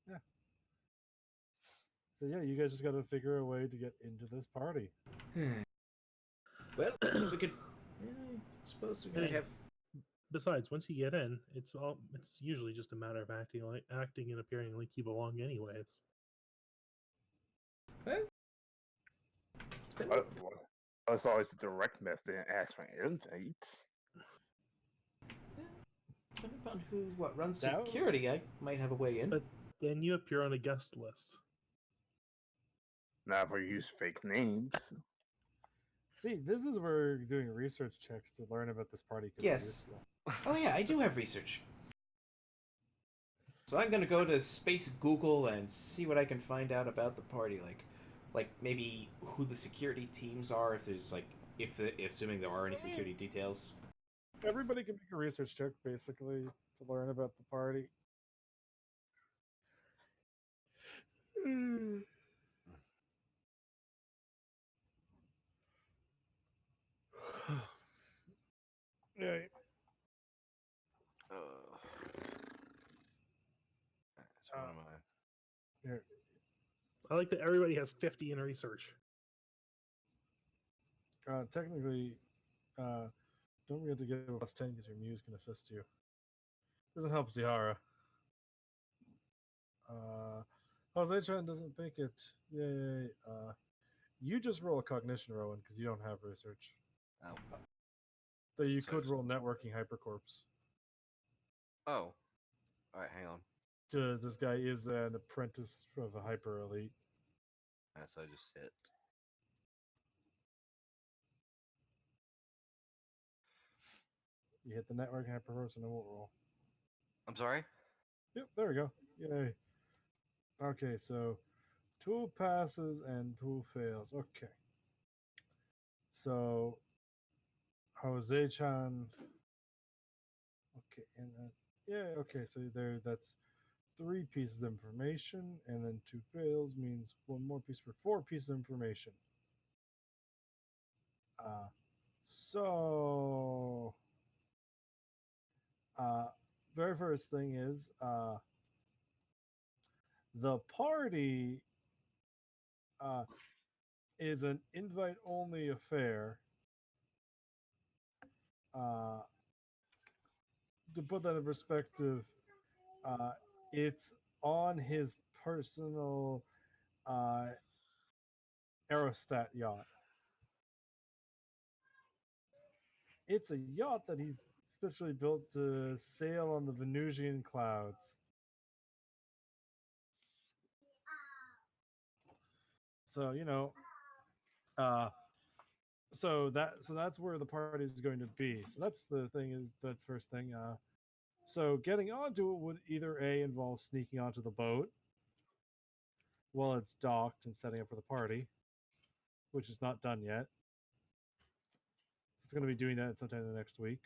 Yeah. So yeah, you guys just got to figure a way to get into this party.
Well, we could. I suppose we might have.
Besides, once you get in, it's usually just a matter of acting and appearing like you belong, anyways.
Well,
It's always a direct method and ask for invites.
Depending upon who runs security, I might have a way in.
But then you appear on a guest list.
Never use fake names.
See, this is where doing research checks to learn about this party could be
Yes.
useful.
Oh yeah, I do have research. So I'm gonna go to Space Google and see what I can find out about the party, like maybe who the security teams are, if there's assuming there are any security details.
Everybody can make a research check, basically, to learn about the party. Yeah.
So what am I?
Here.
I like that everybody has 50 in research.
Technically, don't forget to get a plus 10 because your muse can assist you. Doesn't help Zihara. Jose-chan doesn't make it. Yay. You just roll a cognition, Rowan, because you don't have research.
Oh.
But you could roll networking hypercorpse.
Oh. Alright, hang on.
Because this guy is an apprentice of a hyper elite.
So I just hit.
You hit the network hypercorpse and it won't roll.
I'm sorry?
Yep, there we go. Yay. Okay, so 2 passes and 2 fails. Okay. So Jose-chan. Okay, and okay, so that's 3 pieces of information, and then 2 fails means 1 more piece for 4 pieces of information. So very first thing is the party is an invite-only affair uh, to put that in perspective, it's on his personal uh, aerostat yacht. It's a yacht that he's specially built to sail on the Venusian clouds. So uh, so that's where the party is going to be. So that's the thing is that's first thing. So getting onto it would either A involve sneaking onto the boat while it's docked and setting up for the party, which is not done yet. So it's going to be doing that sometime in the next week.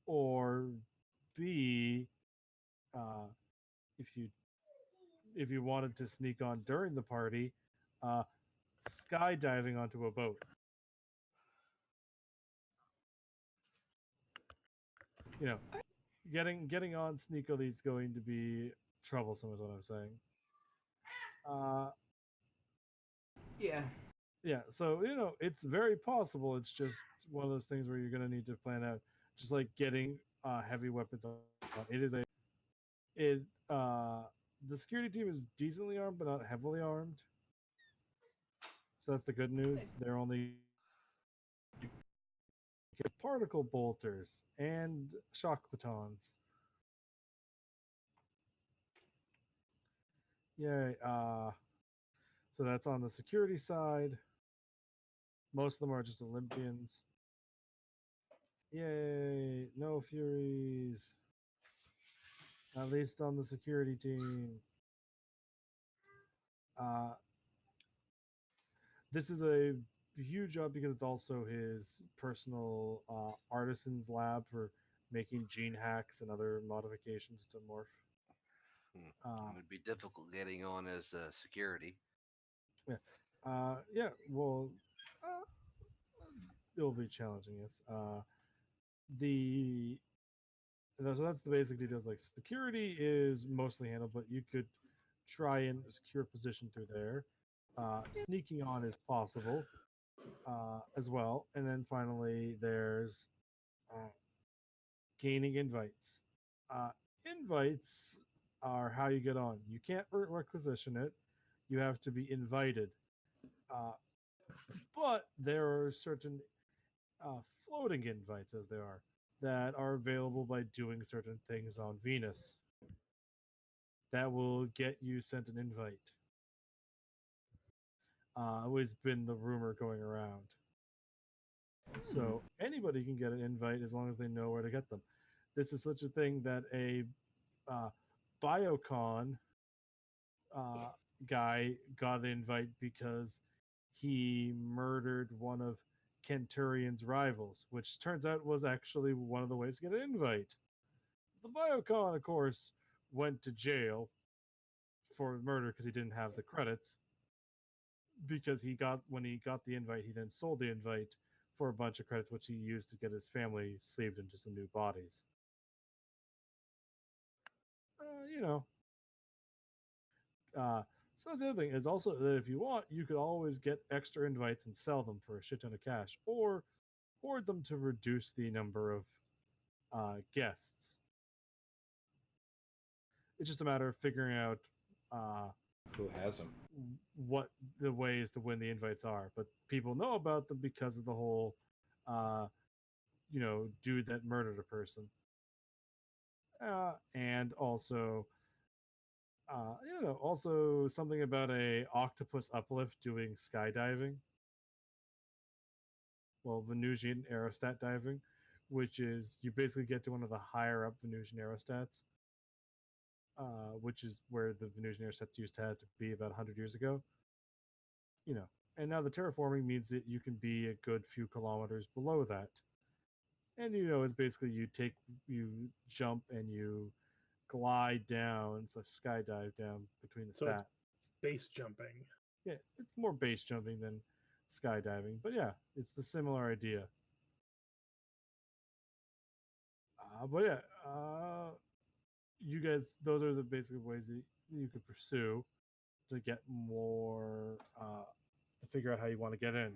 Or B, uh, if you wanted to sneak on during the party, skydiving onto a boat. You know, getting on sneakily is going to be troublesome, is what I'm saying.
Yeah.
Yeah, so it's very possible. It's just one of those things where you're going to need to plan out, just like getting heavy weapons on. It is the security team is decently armed, but not heavily armed. So that's the good news. They're only particle bolters and shock batons. Yay! So that's on the security side. Most of them are just Olympians. Yay! No Furies. At least on the security team. This is a huge job because it's also his personal artisan's lab for making gene hacks and other modifications to morph.
It would be difficult getting on as security.
Yeah. Yeah. Well, it will be challenging. Yes. So that's the basic details. Like security is mostly handled, but you could try and secure a position through there. Sneaking on is possible as well, and then finally there's gaining invites. Invites are how you get on. You can't requisition it. You have to be invited. But there are certain floating invites, as they are, that are available by doing certain things on Venus. That will get you sent an invite. Always been the rumor going around. So anybody can get an invite as long as they know where to get them. This is such a thing that a Biocon guy got an invite because he murdered one of Kenturian's rivals, which turns out was actually one of the ways to get an invite. The Biocon, of course, went to jail for murder because he didn't have the credits. Because when he got the invite, he then sold the invite for a bunch of credits, which he used to get his family slaved into some new bodies. So that's the other thing is also that if you want, you could always get extra invites and sell them for a shit ton of cash, or hoard them to reduce the number of guests. It's just a matter of figuring out
who has them,
what the ways to win the invites are. But people know about them because of the whole, dude that murdered a person, and also. Also something about a octopus uplift doing skydiving. Well, Venusian aerostat diving, which is you basically get to one of the higher up Venusian aerostats, which is where the Venusian aerostats used to have to be about 100 years ago. And now the terraforming means that you can be a good few kilometers below that. And it's basically you jump and you glide down, so skydive down between the stats.
It's base jumping.
Yeah, it's more base jumping than skydiving, but yeah, it's the similar idea. You guys, those are the basic ways that you could pursue to get more, to figure out how you want to get in.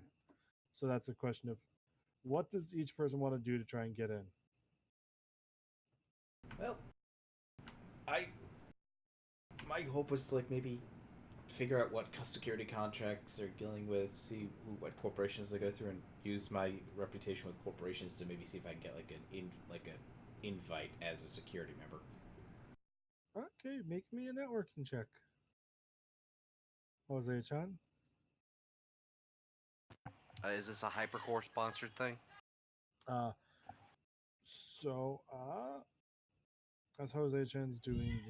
So that's a question of What does each person want to do to try and get in?
Well, my hope was to like maybe figure out what security contracts they're dealing with, see what corporations they go through, and use my reputation with corporations to maybe see if I can get like an invite as a security member.
Okay, make me a networking check. Jose-chan?
Is this a Hypercore sponsored thing?
Uh, so, as Jose-chan's doing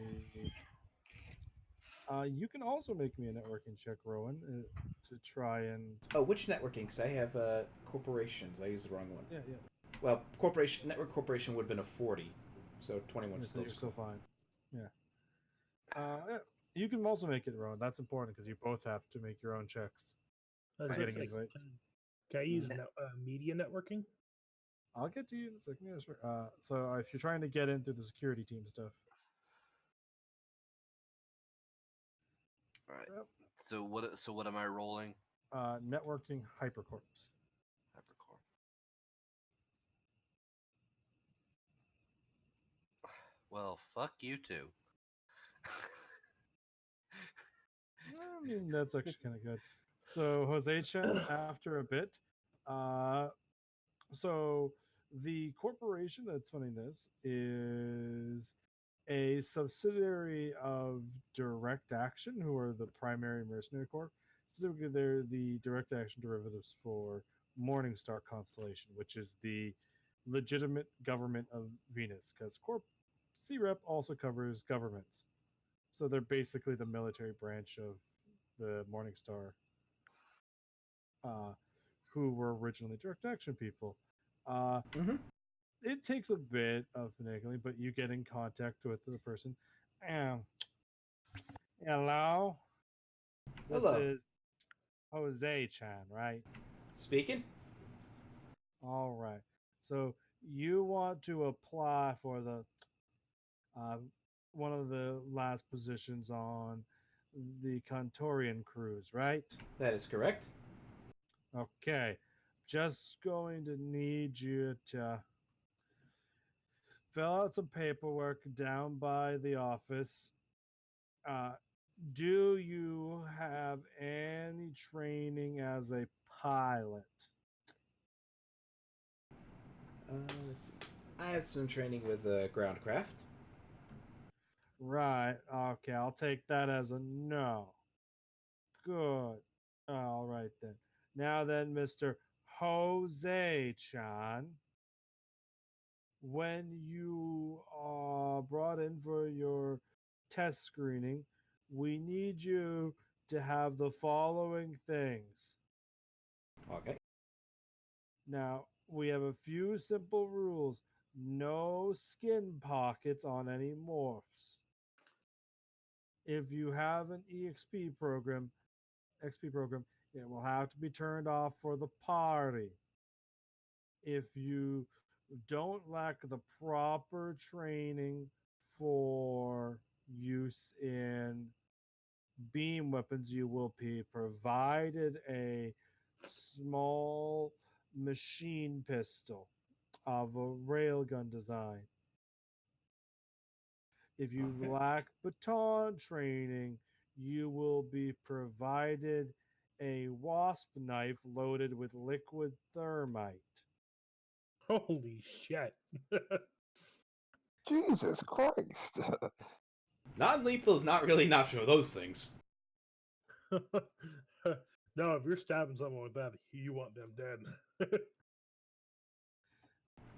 you can also make me a networking check, Rowan, to try and...
Oh, which networking? Because I have corporations. I used the wrong one.
Yeah.
Well, network corporation would have been a 40, so 21
So
still.
you're still fine. Yeah. You can also make it, Rowan. That's important because you both have to make your own checks.
So
Getting
it's like,
invites.
can I use media networking?
I'll get to you in a second. Yeah, sure. So if you're trying to get into the security team stuff,
All right.
Yep.
So what am I rolling?
networking hypercorps.
Hypercore. Well, fuck you too.
I mean, that's actually kind of good. So Jose-chan, after a bit, so the corporation that's funding this is a subsidiary of Direct Action, who are the primary mercenary corps. Specifically, they're the direct action derivatives for Morningstar Constellation, which is the legitimate government of Venus, because Corp C-Rep also covers governments. So they're basically the military branch of the Morningstar, who were originally direct action people. It takes a bit of finagling, but you get in contact with the person. Hello? This
Hello.
is Jose-chan, right?
Speaking.
All right. So you want to apply for the one of the last positions on the Contorian cruise, right?
That is correct.
Okay. Just going to need you to fill out some paperwork down by the office. Do you have any training as a pilot?
Let's see. I have some training with groundcraft.
Right. Okay, I'll take that as a no. Good. All right then. Now then, Mr. Jose-chan, when you are brought in for your test screening, we need you to have the following things.
Okay.
Now, we have a few simple rules. No skin pockets on any morphs. If you have an XP program, it will have to be turned off for the party. If you don't lack the proper training for use in beam weapons, you will be provided a small machine pistol of a railgun design. If you
Okay.
lack baton training, you will be provided a wasp knife loaded with liquid thermite.
Holy shit.
Jesus Christ.
Non-lethal is not really an option of those things.
No, if you're stabbing someone with that, you want them dead.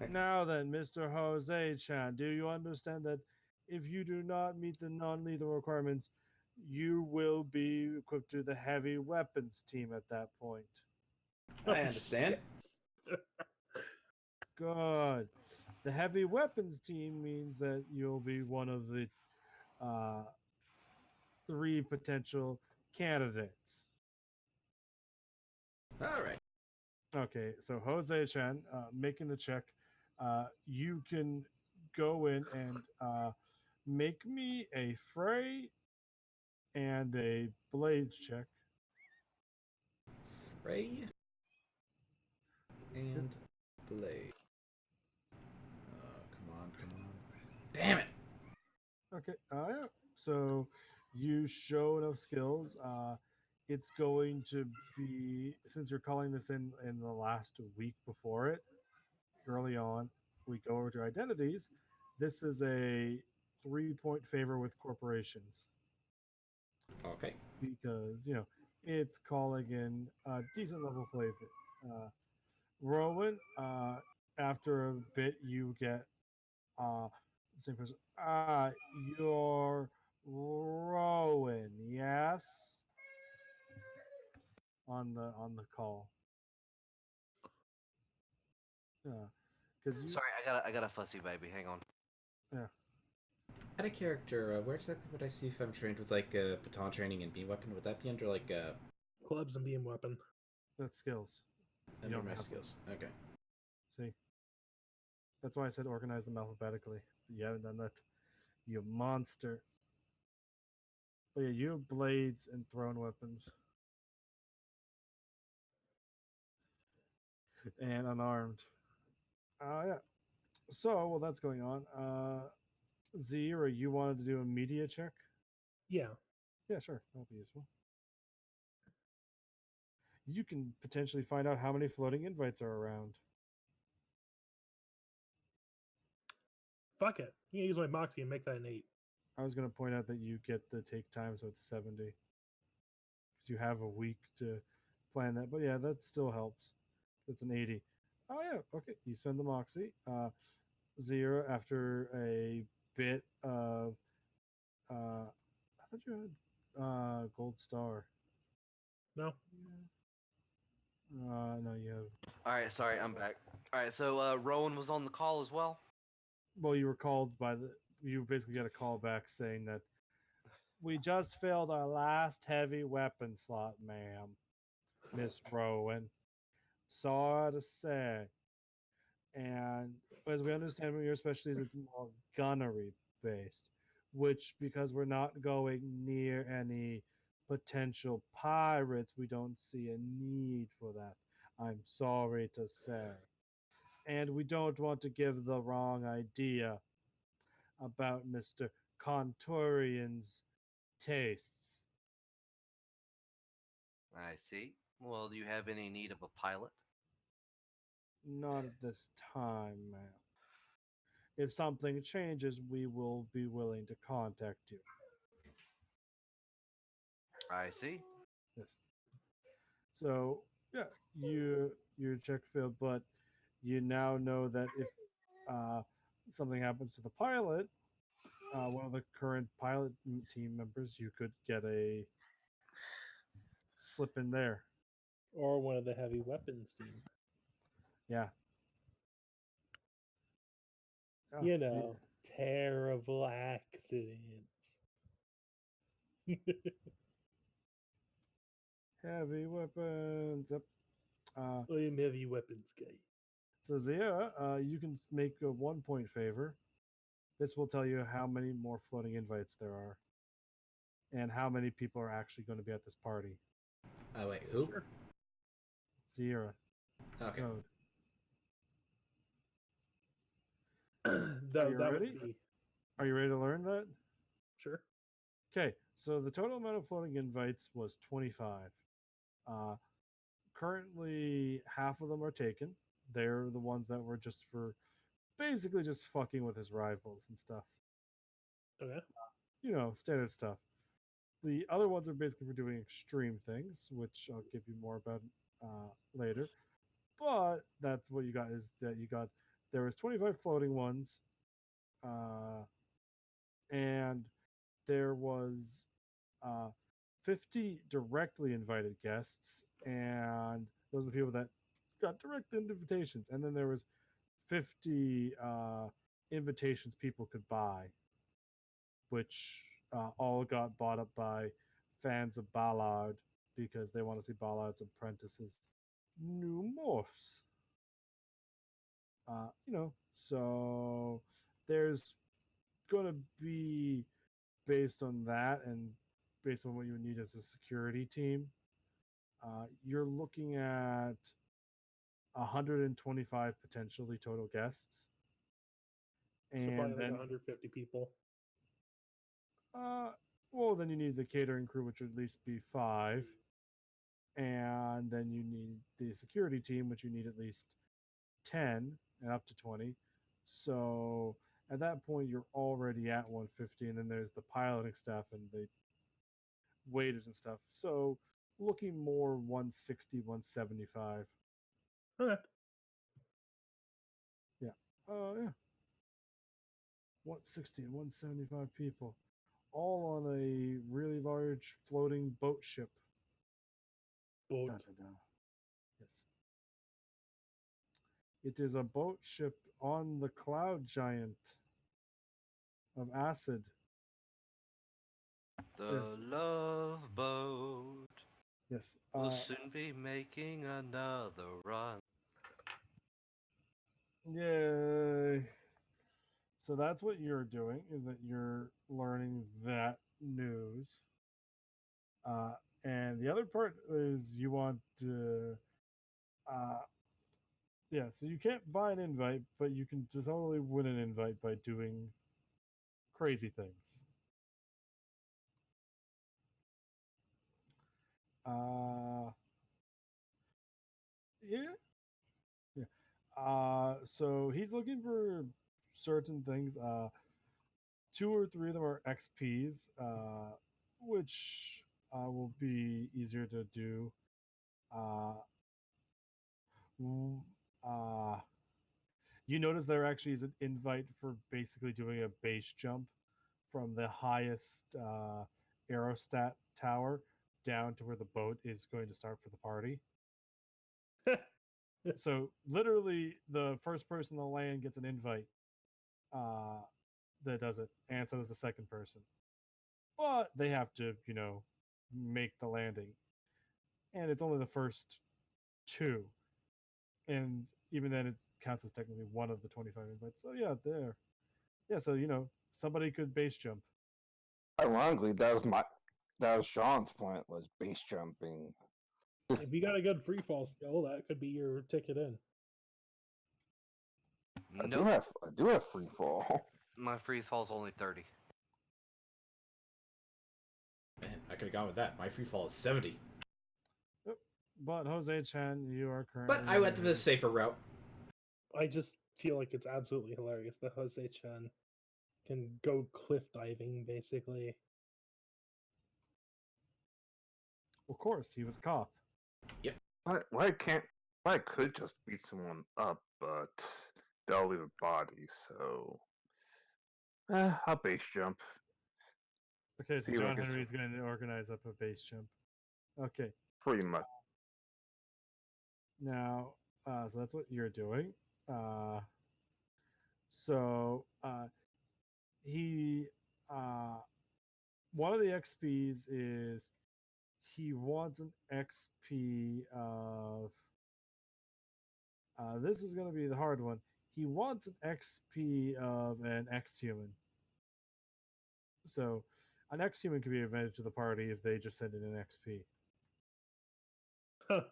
Now then, Mr. Jose-chan, do you understand that if you do not meet the non-lethal requirements, you will be equipped to the heavy weapons team at that point?
I understand.
Good. The heavy weapons team means that you'll be one of the 3 potential candidates.
All right.
Okay, so Jose-chan, making the check, you can go in and make me a fray and a blades check.
Ray. And blade. Come on, come on. Damn it!
Okay. Yeah. So you show enough skills. It's going to be, since you're calling this in the last week before it, early on, we go over to identities. This is a 3-point favor with corporations
Okay.
because it's calling in a decent level flavor. Rowan, after a bit, you get same person. You're Rowan, yes? On the call. Yeah. Because you
Sorry, I got a fussy baby. Hang on.
yeah.
Out of character, where exactly would I see if I'm trained with like baton training and beam weapon? Would that be under like
Clubs and beam weapon.
That's skills. You
under
don't
my
have
skills? Okay.
See? That's why I said organize them alphabetically. You haven't done that. You monster. But yeah, you have blades and thrown weapons. And unarmed. Yeah. So while that's going on, Zero, you wanted to do a media check?
Yeah.
Yeah, sure. That'll be useful. You can potentially find out how many floating invites are around.
Fuck it. You can use my Moxie and make that an 8.
I was going to point out that you get the take time, so it's 70. Because you have a week to plan that. But yeah, that still helps. That's an 80. Oh, yeah. Okay. You spend the Moxie. Zero, after a bit of. I thought you had Gold Star.
No?
No, you have.
All right, sorry, I'm back. All right, so Rowan was on the call as well.
Well, you were called by the. You basically got a call back saying that we just filled our last heavy weapon slot, ma'am, Miss Rowan. Sorry to say. And as we understand from your specialties, it's more gunnery based, which because we're not going near any potential pirates, we don't see a need for that. I'm sorry to say. And we don't want to give the wrong idea about Mr. Conturian's tastes.
I see. Well, do you have any need of a pilot?
Not at this time, ma'am. If something changes, we will be willing to contact you.
I see.
Yes. So yeah, your check failed, but you now know that if something happens to the pilot, one of the current pilot team members, you could get a slip in there.
Or one of the heavy weapons team.
Yeah. Yeah,
You know, terrible accidents.
heavy weapons. Yep.
I am heavy weapons guy.
So Zia, you can make a 1-point favor. This will tell you how many more floating invites there are, and how many people are actually going to be at this party.
Oh wait, who?
Sure.
Zira.
Okay.
Code.
That
you
would
ready?
be
Are you ready to learn that?
sure.
Okay, so the total amount of floating invites was 25. Currently, half of them are taken. They're the ones that were just for basically just fucking with his rivals and stuff.
Okay.
Standard stuff. The other ones are basically for doing extreme things, which I'll give you more about later. But that's what you got is that there was 25 floating ones, and there was 50 directly invited guests, and those are the people that got direct invitations. And then there was 50 invitations people could buy, which all got bought up by fans of Ballard because they want to see Ballard's apprentices new morphs. So there's going to be, based on that and based on what you would need as a security team, you're looking at 125 potentially total guests.
So
And
probably like
then
150 people.
well, then you need the catering crew, which would at least be 5. And then you need the security team, which you need at least 10 and up to 20. So at that point, you're already at 150. And then there's the piloting staff and the waiters and stuff. So looking more 160, 175.
Okay.
Yeah. Yeah. 160 and 175 people, all on a really large floating boat ship.
Boat.
Dun, dun, dun. Yes. It is a boat ship on the cloud giant of acid.
The love boat
Yes.
will soon be making another run.
Yay. So that's what you're doing, is that you're learning that news. And the other part is you want to yeah, so you can't buy an invite, but you can totally win an invite by doing crazy things. Yeah. Yeah. So he's looking for certain things. 2 or 3 of them are XPs, which will be easier to do. w- uh, you notice there actually is an invite for basically doing a base jump from the highest aerostat tower down to where the boat is going to start for the party. So literally, the first person to land gets an invite that does it, and so does the second person. But they have to, make the landing, and it's only the first 2, and even then, it counts as technically one of the 25 invites. So yeah, there. Yeah, so somebody could base jump.
Ironically, that was Sean's point, was base jumping.
If you got a good free fall skill, that could be your ticket in.
I
Nope.
do have free fall.
My free fall's only 30.
Man, I could have gone with that. My free fall is 70.
Yep. But Jose Chan, you are currently.
But I went to the safer route.
I just feel like it's absolutely hilarious that Jose Chan can go cliff diving, basically.
Of course, he was a cop.
I could just beat someone up, but they'll leave a body, so I'll base jump.
Okay, so
See if I
John
can
Henry's going to organize up a base jump. Okay.
Pretty much.
Now, so that's what you're doing. So he, one of the XPs is he wants an XP of. This is going to be the hard one. He wants an XP of an X-human. So, an X-human could be advantage to the party if they just send in an XP.
Huh.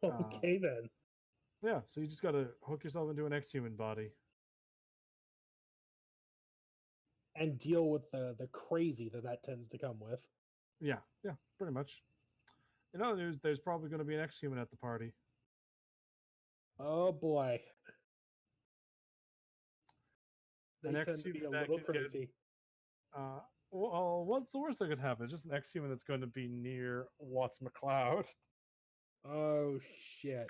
Okay, then.
Yeah, so you just got to hook yourself into an X-human body.
And deal with the crazy that tends to come with.
Yeah, pretty much. There's probably going to be an X-human at the party.
Oh boy. They
An
tend to be a
X-human that
little
can get-
crazy.
Well, what's the worst that could happen? It's just an X-human that's going to be near Watts McLeod.
Oh shit.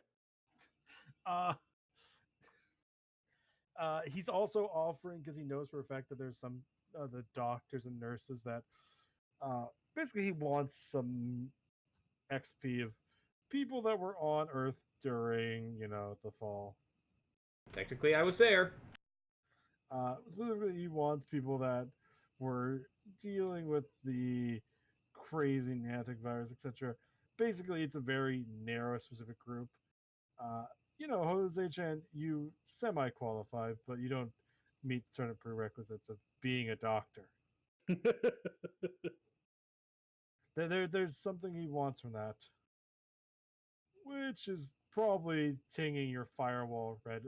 He's also offering, because he knows for a fact that there's some the doctors and nurses that basically he wants some XP of people that were on Earth during the fall.
Technically, I was there.
Specifically, he wants people that were dealing with the crazy Nantic virus, etc. Basically, it's a very narrow, specific group. Jose Chan, you semi-qualify, but you don't meet certain prerequisites of being a doctor. There's something he wants from that, which is probably tinging your firewall red,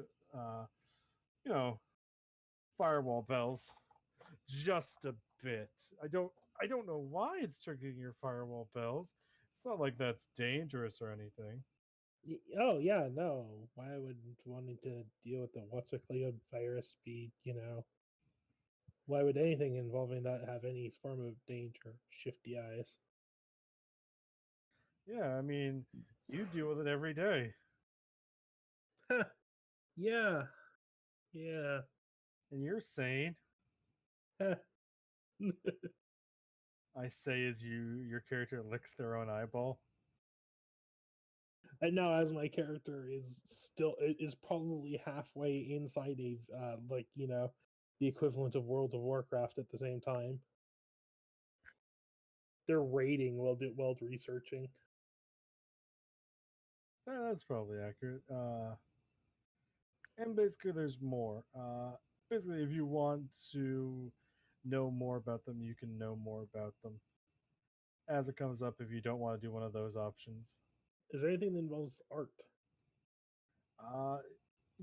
you know, firewall bells just a bit. I don't know why it's triggering your firewall bells. It's not like that's dangerous or anything.
Oh yeah, no. Why would wanting to deal with the what's virus be, why would anything involving that have any form of danger? Shifty eyes.
Yeah, I mean, you deal with it every day.
Yeah. Yeah.
And you're sane. I say as your character licks their own eyeball.
And now, as my character is probably halfway inside a the equivalent of World of Warcraft at the same time. They're raiding while researching.
That's probably accurate. And basically, there's more. Basically, if you want to know more about them, you can know more about them as it comes up. If you don't want to do one of those options,
Is there anything that involves art?
uh,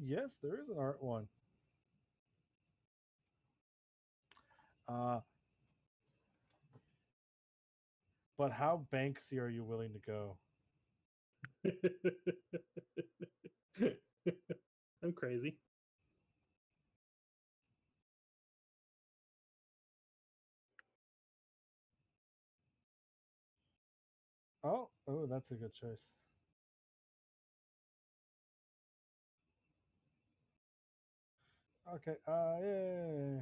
yes, there is an art one. Uh, but how Banksy are you willing to go?
I'm crazy.
Oh, that's a good choice. Okay. Yeah.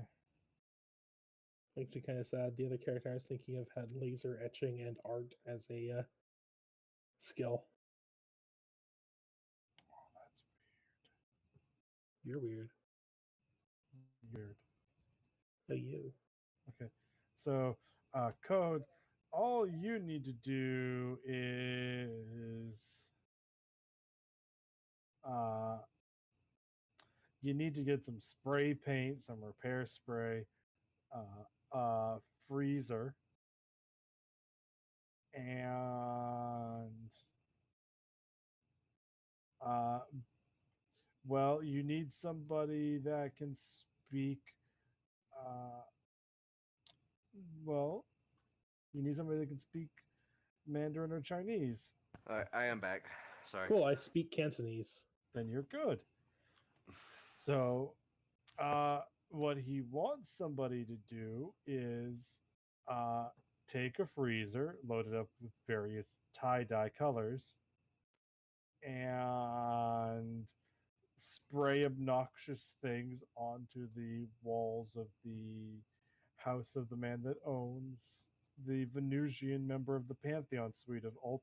Makes me kind of sad. The other character I was thinking of had laser etching and art as a skill.
Oh, that's
You're weird.
weird.
Oh, you.
Okay. So, code. All you need to do is uh, you need to get some spray paint, some repair spray, freezer, and uh, well, you need somebody that can speak. Uh, well, you need somebody that can speak Mandarin or Chinese.
All right, I am back. Sorry.
Cool. I speak Cantonese.
Then you're good. So, what he wants somebody to do is take a freezer, load it up with various tie-dye colors, and spray obnoxious things onto the walls of the house of the man that owns the Venusian member of the Pantheon suite of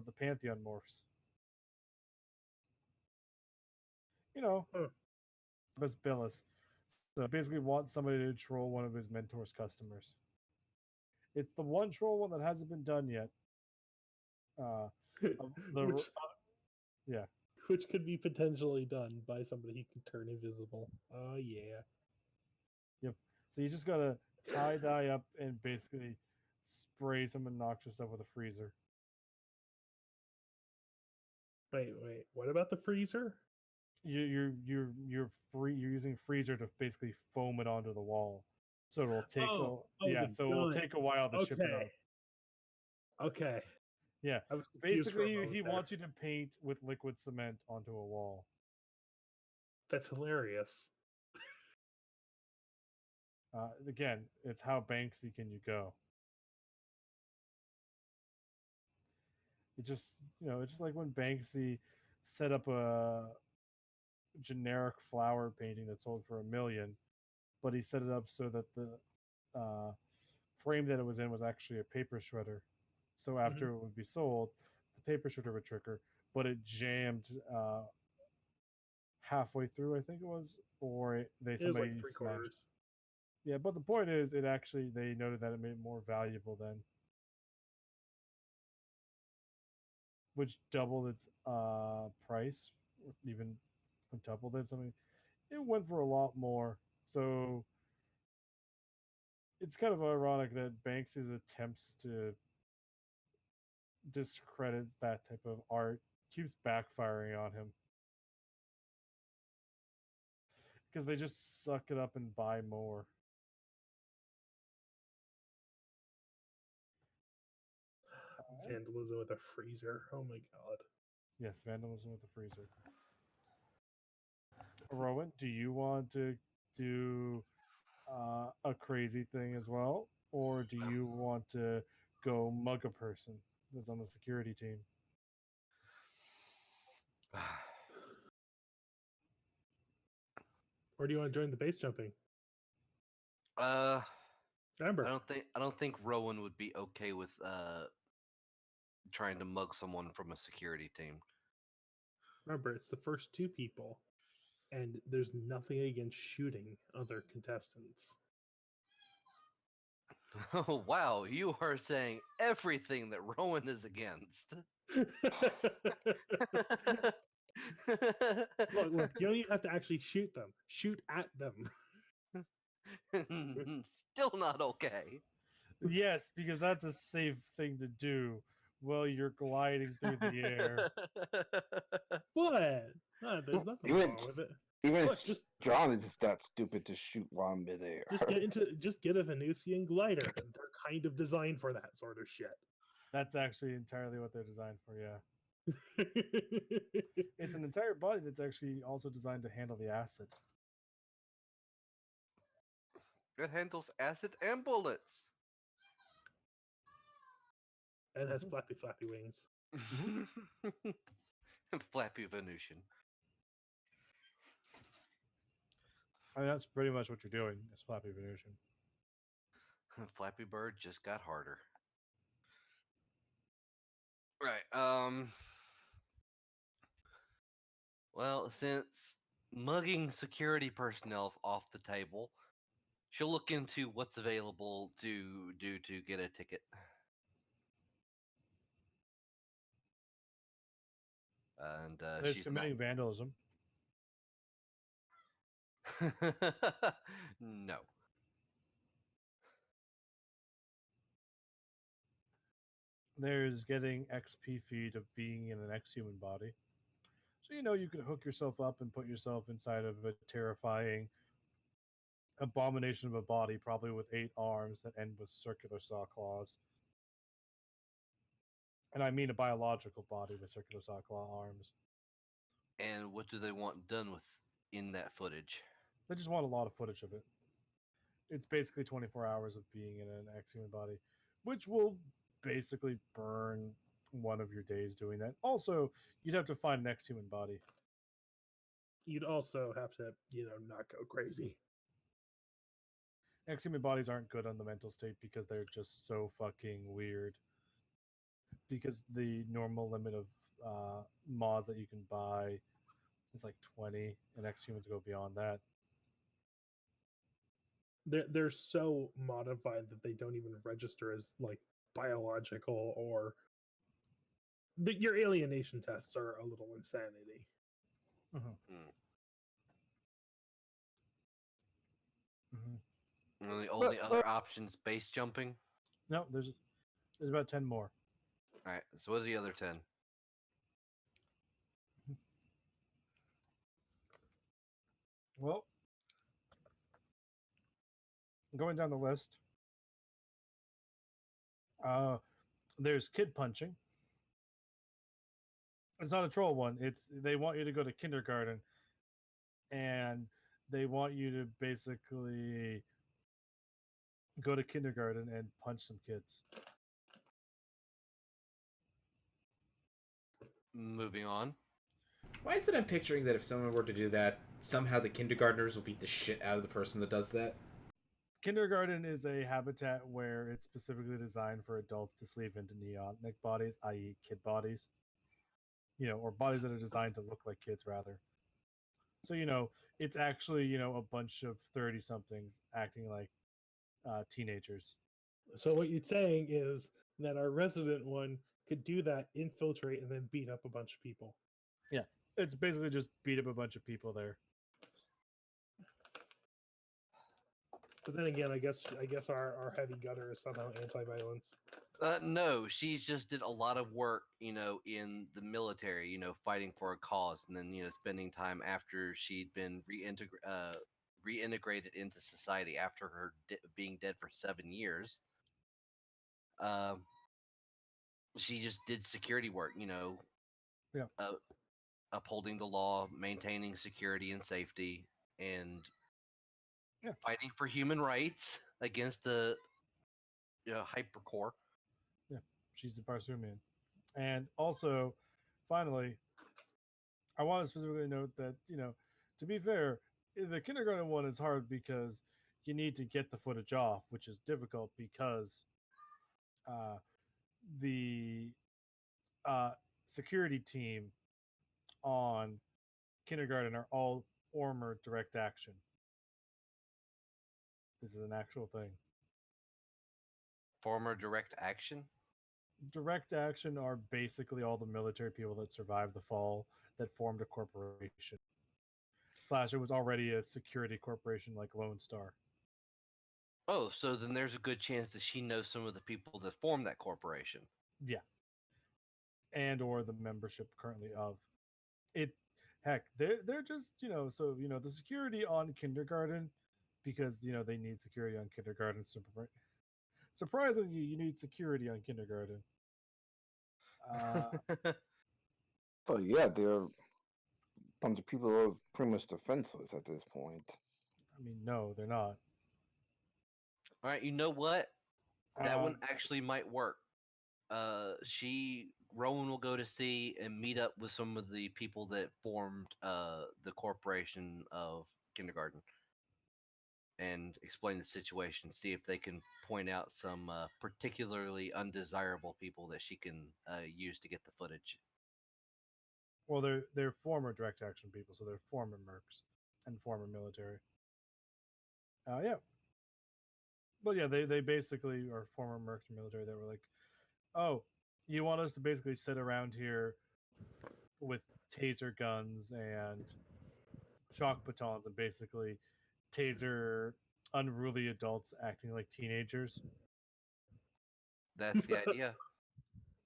the Pantheon morphs. You know,
Huh.
Bas Billis. So basically wants somebody to troll one of his mentor's customers. It's the one troll one that hasn't been done yet.
which
Yeah.
which could be potentially done by somebody who can turn invisible. Oh yeah.
Yep. So you just gotta tie dye up and basically spray some obnoxious stuff with a freezer.
Wait. What about the freezer?
You're you're using freezer to basically foam it onto the wall, so it will take
the
so it will
gun.
take a while to ship it
Okay.
out.
Okay.
Yeah,
I was confused for a
basically
moment
he
there.
wants you to paint with liquid cement onto a wall.
That's hilarious.
Again, it's how Banksy can you go? It just it's just like when Banksy set up a generic flower painting that sold for $1 million, but he set it up so that the frame that it was in was actually a paper shredder. So after it would be sold, the paper shredder would trigger, but it jammed halfway through, I think it was, or
It was
somebody
like 3
smashed.
quarters.
Yeah, but the point is, they noted that it made it more valuable then, which doubled its price, or even quintupled it. Something it went for a lot more. So it's kind of ironic that Banksy's attempts to discredit that type of art keeps backfiring on him. Because they just suck it up and buy more.
Vandalism with a freezer. Oh my god.
Yes, vandalism with the freezer. Rowan, do you want to do a crazy thing as well? Or do you want to go mug a person that's on the security team?
Or do you want to join the base jumping?
I
Remember,
don't think Rowan would be okay with trying to mug someone from a security team.
it's the first two people, and there's nothing against shooting other contestants.
Oh wow, you are saying everything that Rowan is against.
Look, you don't even have to actually shoot them. Shoot at them.
Still not okay.
Yes, because that's a safe thing to do while you're gliding through the air.
What? There's nothing
Even
wrong with it.
even
Look, just
John is just that stupid to shoot while I'm midair.
just get a Venusian glider. They're kind of designed for that sort of shit.
That's actually entirely what they're designed for, yeah. It's an entire body that's actually also designed to handle the acid.
It handles acid and bullets.
And has flappy wings.
Flappy Venusian.
I mean, that's pretty much what you're doing, is Flappy Venusian.
Flappy Bird just got harder. Right. Well, since mugging security personnel's off the table, she'll look into what's available to do to get a ticket. And
There's
she's
committing vandalism.
no.
There's getting XP feed of being in an ex-human body. So you can hook yourself up and put yourself inside of a terrifying abomination of a body, probably with 8 arms that end with circular saw claws. And I mean a biological body with circular saw claw arms.
And what do they want done with in that footage?
They just want a lot of footage of it. It's basically 24 hours of being in an ex-human body, which will basically burn one of your days doing that. Also, you'd have to find an ex-human body.
You'd also have to, not go crazy.
Ex-human bodies aren't good on the mental state because they're just so fucking weird. Because the normal limit of mods that you can buy is like 20, and ex-humans go beyond that.
They're so modified that they don't even register as like biological, or your alienation tests are a little insanity.
And the only other option's base jumping.
No, there's about 10 more.
All right. So what are the other 10?
Well, going down the list, there's kid punching. It's not a troll one. They want you to go to kindergarten, and they want you to basically go to kindergarten and punch some kids.
Moving on.
Why is it I'm picturing that if someone were to do that, somehow the kindergartners will beat the shit out of the person that does that?
Kindergarten is a habitat where it's specifically designed for adults to sleep into neonic bodies, i.e. kid bodies. Or bodies that are designed to look like kids, rather. So, it's actually, a bunch of 30-somethings acting like teenagers.
So what you're saying is that our resident one could do that, infiltrate, and then beat up a bunch of people.
Yeah, it's basically just beat up a bunch of people there.
But then again, I guess our heavy gutter is somehow anti-violence.
No, she just did a lot of work, in the military, fighting for a cause, and then spending time after she'd been reintegrated into society after her being dead for 7 years. Um, she just did security work,
Yeah.
upholding the law, maintaining security and safety, and
Yeah.
fighting for human rights against the hypercore.
Yeah, she's the Barsoomian. And also, finally, I want to specifically note that, to be fair, the kindergarten one is hard because you need to get the footage off, which is difficult because uh, the uh, security team on kindergarten are all former direct action. This is an actual thing.
Former direct action.
Direct action are basically all the military people that survived the fall that formed a corporation. Slash, it was already a security corporation like Lone Star.
Oh, so then there's a good chance that she knows some of the people that formed that corporation.
Yeah. And or the membership currently of it. Heck, they're just, so the security on kindergarten, because they need security on kindergarten. Surprisingly, you need security on kindergarten.
So yeah, they're a bunch of people who are pretty much defenseless at this point.
I mean, no, they're not.
All right, you know what? That one
Um,
actually might work. Rowan will go to sea and meet up with some of the people that formed the corporation of kindergarten and explain the situation. See if they can point out some particularly undesirable people that she can use to get the footage.
well, they're former direct action people, so they're former mercs and former military. Yeah. But yeah, they basically are former mercs and military that were like, oh, you want us to basically sit around here with taser guns and shock batons and basically taser unruly adults acting like teenagers.
That's the idea.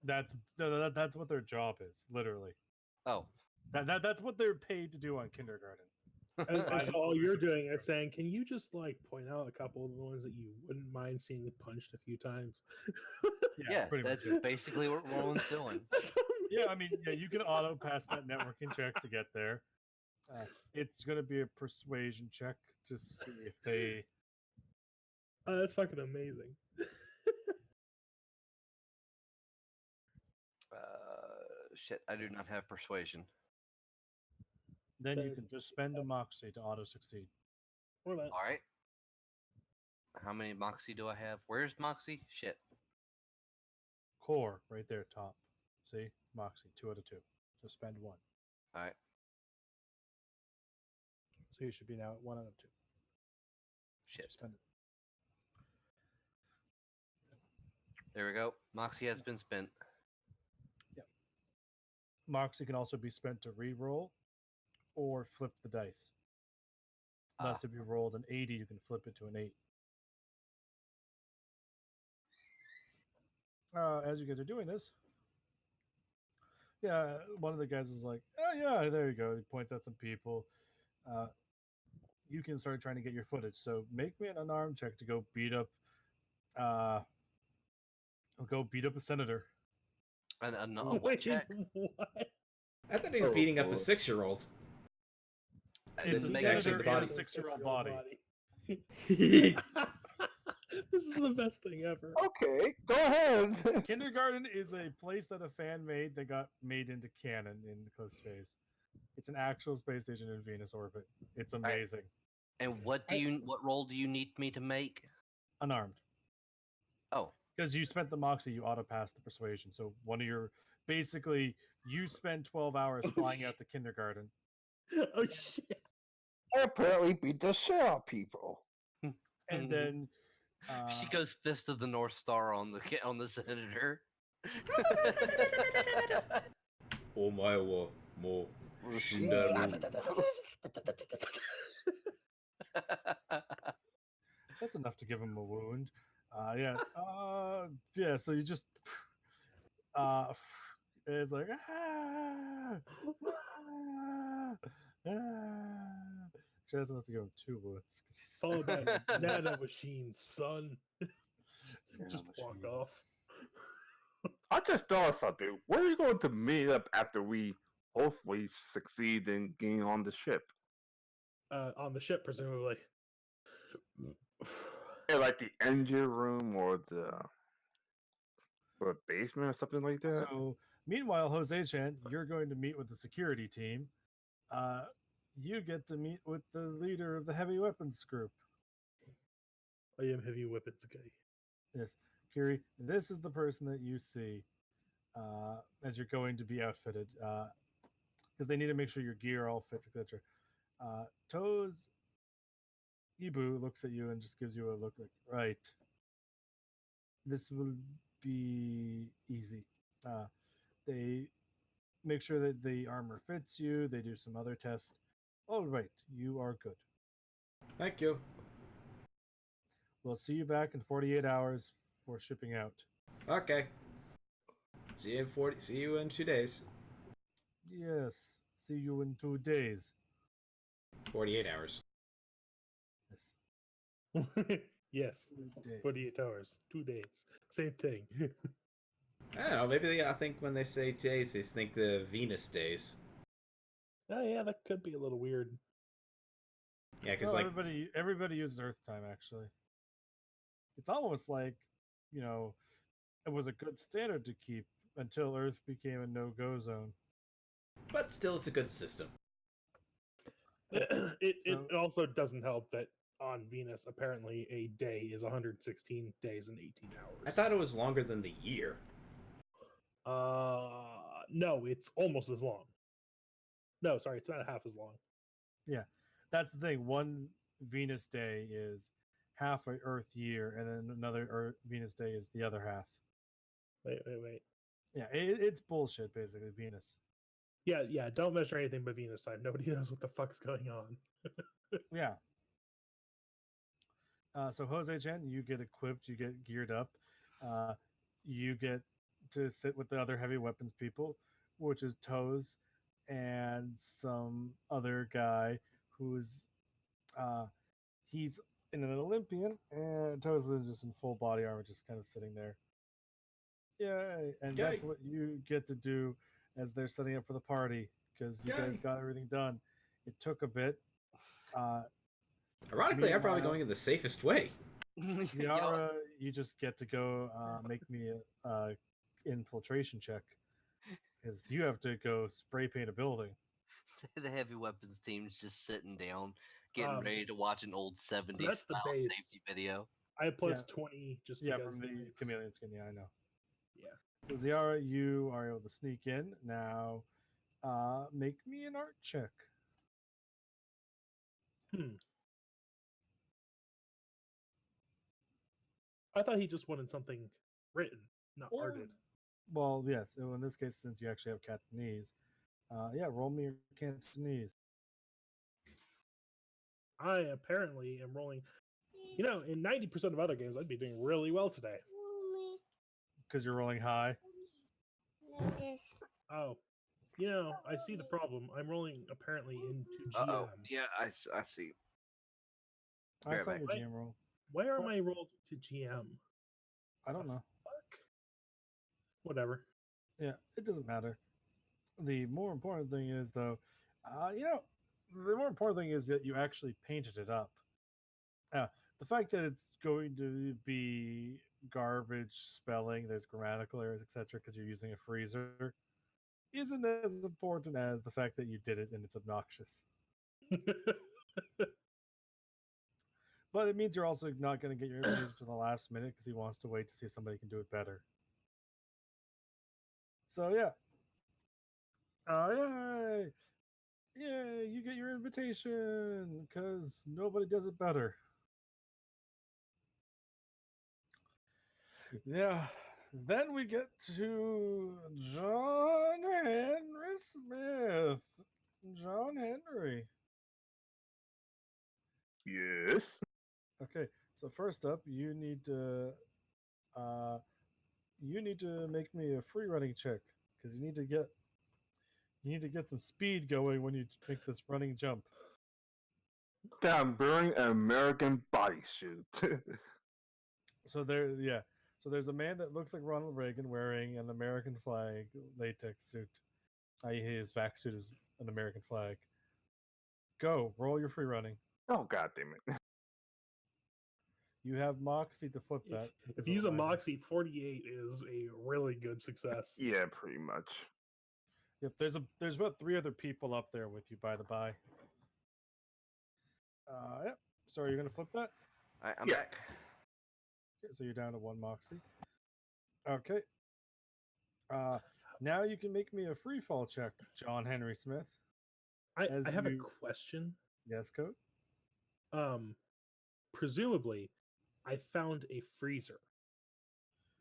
That's what their job is, literally.
Oh,
That's what they're paid to do on kindergarten.
And so all you're doing is saying, can you just point out a couple of the ones that you wouldn't mind seeing punched a few times?
yeah,
pretty
that's
much.
basically what Rowan's doing.
Yeah, I mean, yeah, you can auto pass that networking check to get there. It's going to be a persuasion check to see if they.
That's fucking amazing.
Shit, I do not have persuasion.
Then you can just spend a moxie to auto succeed.
Or that.
All right. How many moxie do I have? Where's moxie? Shit.
Core right there, top. See, moxie 2 out of 2. So spend 1.
All right.
So you should be now at 1 out of 2.
Shit.
Spend it.
There we go. Moxie has been spent.
Yeah. Moxie can also be spent to re-roll or flip the dice. Thus, if you rolled an 80, you can flip it to an 8. As you guys are doing this, yeah, one of the guys is like, "Oh yeah, there you go." He points out some people. You can start trying to get your footage. So make me an unarmed check to go beat up. Go beat up a senator.
What check?
What?
I thought he was beating up a 6-year-old.
It's a
actually the body.
6-year-old body.
This is the best thing ever.
Okay, go ahead.
Kindergarten is a place that a fan made that got made into canon in Eclipse space. It's an actual space station in Venus orbit. It's amazing.
And what role do you need me to make?
Unarmed.
Oh.
Because you spent the moxie, you auto passed the persuasion. So basically, you spend 12 hours flying out to kindergarten.
Oh shit!
I apparently beat the shit out of people.
And then
she goes Fist of the North Star on the senator.
Oh my more.
That's enough to give him a wound. Yeah. So you just it's like She doesn't have to give him 2 bullets.
Followed by nano machines, son. Just walk off.
I just thought of something. Where are you going to meet up after we hopefully succeed in getting on the ship?
On the ship, presumably.
Yeah, like the engine room or the basement or something like that.
So, meanwhile, Jose Chan, you're going to meet with the security team. You get to meet with the leader of the heavy weapons group.
I am heavy weapons guy.
Yes, Kiri, this is the person that you see as you're going to be outfitted, because they need to make sure your gear all fits, etc. Toes Ibu looks at you and just gives you a look like, right, this will be easy. They make sure that the armor fits you. They do some other tests. All right, you are good.
Thank you.
We'll see you back in 48 hours for shipping out.
Okay. See you in 2 days.
Yes, see you in 2 days.
48 hours.
Yes.
Yes.
2 days.
48 hours. 2 days. Same thing.
I don't know. Maybe I think when they say days, they think the Venus days.
Oh yeah, that could be a little weird.
Yeah, because
No,
like
everybody uses Earth time actually. It's almost like, it was a good standard to keep until Earth became a no-go zone.
but still, it's a good system.
It also doesn't help that on Venus, apparently a day is 116 days and 18 hours.
I thought it was longer than the year.
No, it's almost as long. No, sorry, it's about half as long.
Yeah, that's the thing. One Venus day is half a Earth year, and then another Venus day is the other half.
Wait.
Yeah, it's bullshit, basically, Venus.
Yeah, don't measure anything but Venus time. Nobody knows what the fuck's going on.
Yeah. So Jose Chen, you get equipped, you get geared up, you get to sit with the other heavy weapons people, which is Toes and some other guy who's he's an Olympian, and Toes is just in full body armor, just kind of sitting there. Yay! And that's
Yay.
what you get to do as they're setting up for the party, because you guys
Yay.
got everything done. It took a bit.
Ironically, I'm probably
Meanwhile-
going in the safest way.
Yara, you just get to go make me a infiltration check, because you have to go spray paint a building.
The heavy weapons team's just sitting down, getting
Um,
ready to watch an old 70s
that's the
style
base.
safety video.
I have plus
Yeah.
20 just
Yeah,
because
from the
they-
chameleon skin. Yeah, I know.
Yeah.
So Ziara, you are able to sneak in now. Make me an art check.
I thought he just wanted something written, not arted.
Well, yes. So in this case, since you actually have Cantonese, yeah, roll me your Cantonese.
I apparently am rolling. In 90% of other games, I'd be doing really well today.
Because you're rolling high.
Oh, I see the problem. I'm rolling apparently into GM.
Uh-oh. Yeah, I see.
I
Very
saw
nice.
your
Wait.
GM roll.
Where are my rolls to GM?
I don't
The
know.
Fuck. Whatever.
Yeah, it doesn't matter. The more important thing is, though, the more important thing is that you actually painted it up. The fact that it's going to be garbage spelling, there's grammatical errors, etc., because you're using a freezer, isn't as important as the fact that you did it and it's obnoxious. But it means you're also not going to get your information to the last minute because he wants to wait to see if somebody can do it better. So yeah. Yay! Yay! You get your invitation because nobody does it better. Yeah. Then we get to John Henry Smith. John Henry.
Yes.
Okay, So first up, you need to make me a free running check because you need to get some speed going when you make this running jump.
I'm wearing an American bodysuit.
So so there's a man that looks like Ronald Reagan wearing an American flag latex suit. I.e., his back suit is an American flag. Go, roll your free running.
Oh god damn it!
You have Moxie to flip that.
If you use a Moxie, 48 is a really good success.
Yeah, pretty much.
Yep, there's about 3 other people up there with you, by the by. Yep. So are you gonna flip that?
All right, I'm
Yeah.
back.
Okay, so you're down to 1 Moxie. Okay. Now you can make me a free fall check, John Henry Smith.
I
As
have a
you-
question.
Yes, Code?
Presumably, I found a freezer.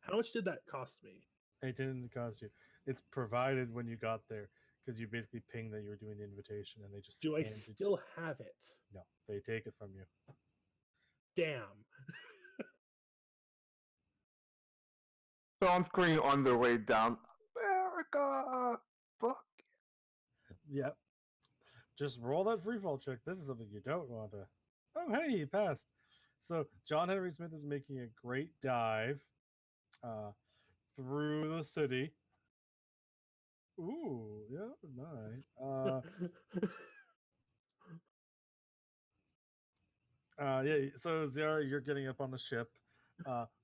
How much did that cost me?
It didn't cost you. It's provided when you got there because you basically pinged that you were doing the invitation and they just
Do I
handed-
still have it?
No, they take it from you.
Damn.
So I'm screaming on their way down. America, fuck.
Yep. Just roll that free fall check. This is something you don't want to. Oh, hey, he passed. So John Henry Smith is making a great dive through the city. Ooh, yeah, nice. Yeah. So Zara, you're getting up on the ship.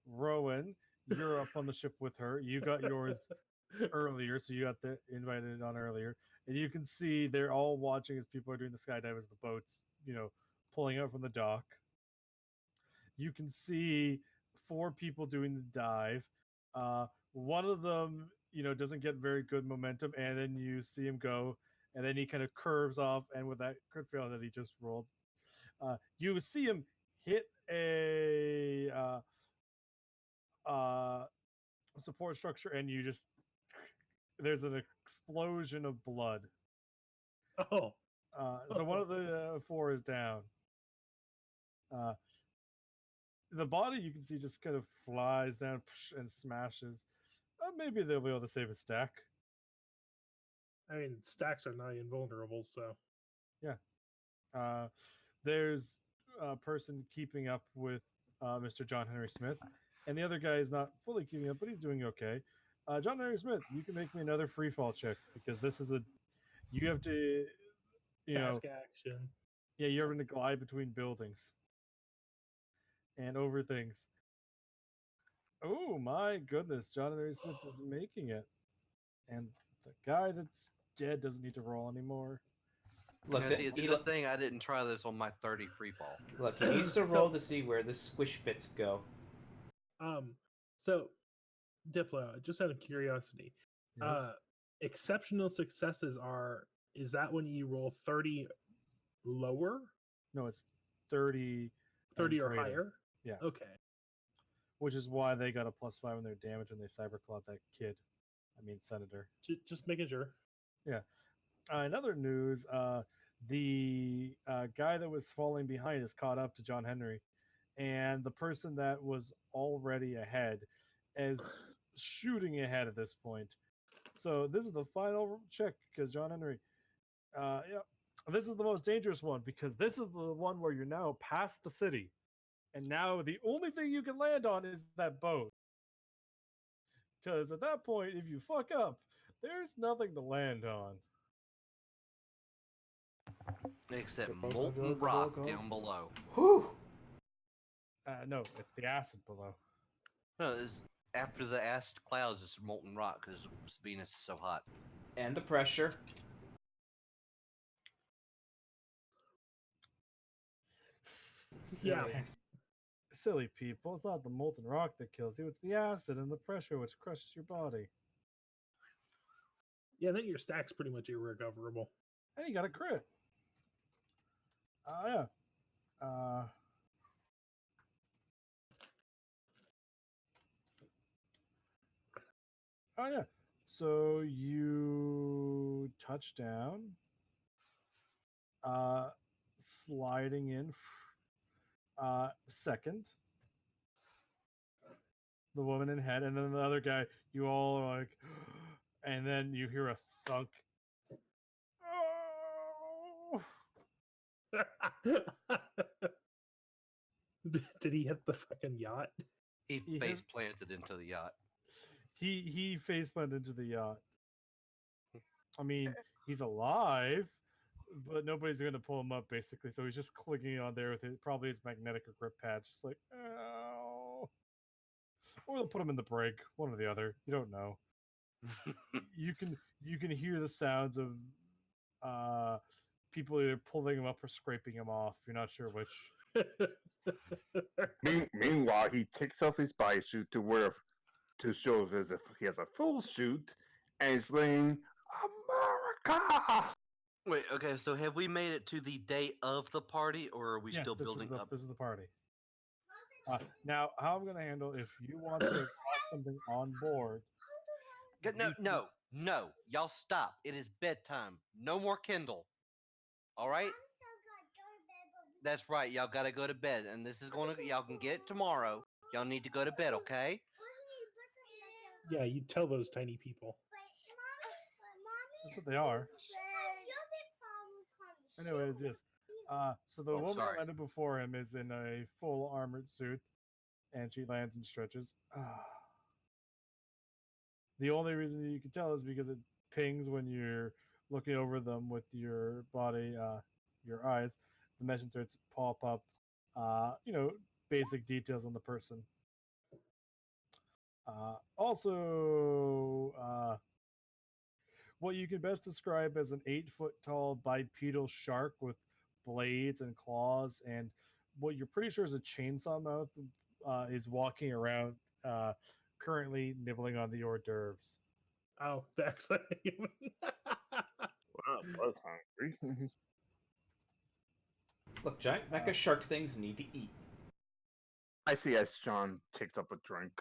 Rowan, you're up on the ship with her. You got yours earlier, so you got the invited on earlier, and you can see they're all watching as people are doing the skydive as the boats, pulling out from the dock. You can see 4 people doing the dive. One of them, doesn't get very good momentum, and then you see him go, and then he kind of curves off, and with that crit fail that he just rolled, you see him hit a support structure, and there's an explosion of blood.
Oh.
So one of the 4 is down. The body you can see just kind of flies down and smashes. Maybe they'll be able to save a stack.
I mean, stacks are not invulnerable, so.
There's a person keeping up with Mr. John Henry Smith, and the other guy is not fully keeping up, but he's doing okay. John Henry Smith, you can make me another free fall check because this is you have to,
Task action.
Yeah, you're having to glide between buildings and over things. Oh my goodness, John Henry Smith is making it, and the guy that's dead doesn't need to roll anymore.
Look,
See, it's a good thing I didn't try this on my 30 free fall.
look, he needs to roll to see where the squish bits go.
So Diplo, just out of curiosity,
Yes.
Exceptional successes is that when you roll 30 lower?
No, it's 30
30 or
greater.
higher?
Yeah.
Okay.
Which is why they got a +5 on their damage when they cyberclawed that kid. I mean, Senator.
Just making sure.
Yeah. In other news, the guy that was falling behind is caught up to John Henry, and the person that was already ahead is shooting ahead at this point. So this is the final check because John Henry, this is the most dangerous one because this is the one where you're now past the city, and now the only thing you can land on is that boat. Because at that point, if you fuck up, there's nothing to land on.
Except
Go, go,
molten
go, go,
rock
go.
down below.
Whew!
No, it's the acid below.
No, after the acid clouds, it's molten rock because Venus is so hot.
And the pressure.
Yeah.
Silly people. It's not the molten rock that kills you, it's the acid and the pressure which crushes your body.
Yeah, then your stack's pretty much irrecoverable.
And you got a crit. Yeah. Oh, yeah. So you touch down, sliding in second. the woman in head, and then the other guy, you all are like, and then you hear a thunk. Oh!
Did he hit the fucking yacht?
He
He
face
has-
planted into the yacht.
He face planted into the yacht. I mean, he's alive, but nobody's gonna pull him up basically. So he's just clinging on there with it, probably his magnetic or grip pad, just like, oh. Or they'll put him in the brig, one or the other. You don't know. You can hear the sounds of people either pulling him up or scraping him off. You're not sure which.
Meanwhile, he takes off his bodysuit to show as if he has a full suit, and he's saying, "America!"
Wait, okay, so have we made it to the day of the party, or are we
Yes,
still
this
building
is the,
up?
This is the party. Now, how I'm going to handle if you want to have something on board.
No, y'all stop. It is bedtime. No more Kindle. All right? That's right. Y'all gotta go to bed, and this is y'all can get it tomorrow. Y'all need to go to bed, okay?
Yeah, you tell those tiny people.
That's what they are. Anyways, yes. So the woman
sorry.
that landed before him is in a full armored suit, and she lands and stretches. The only reason you can tell is because it pings when you're looking over them with your body, your eyes. The mesh inserts pop up, basic details on the person. What you can best describe as an 8-foot tall bipedal shark with blades and claws, and what you're pretty sure is a chainsaw mouth, is walking around, currently nibbling on the hors d'oeuvres.
Oh, that's what you mean.
Well, I was hungry.
Look, giant mecha shark things need to eat.
I see as John takes up a drink.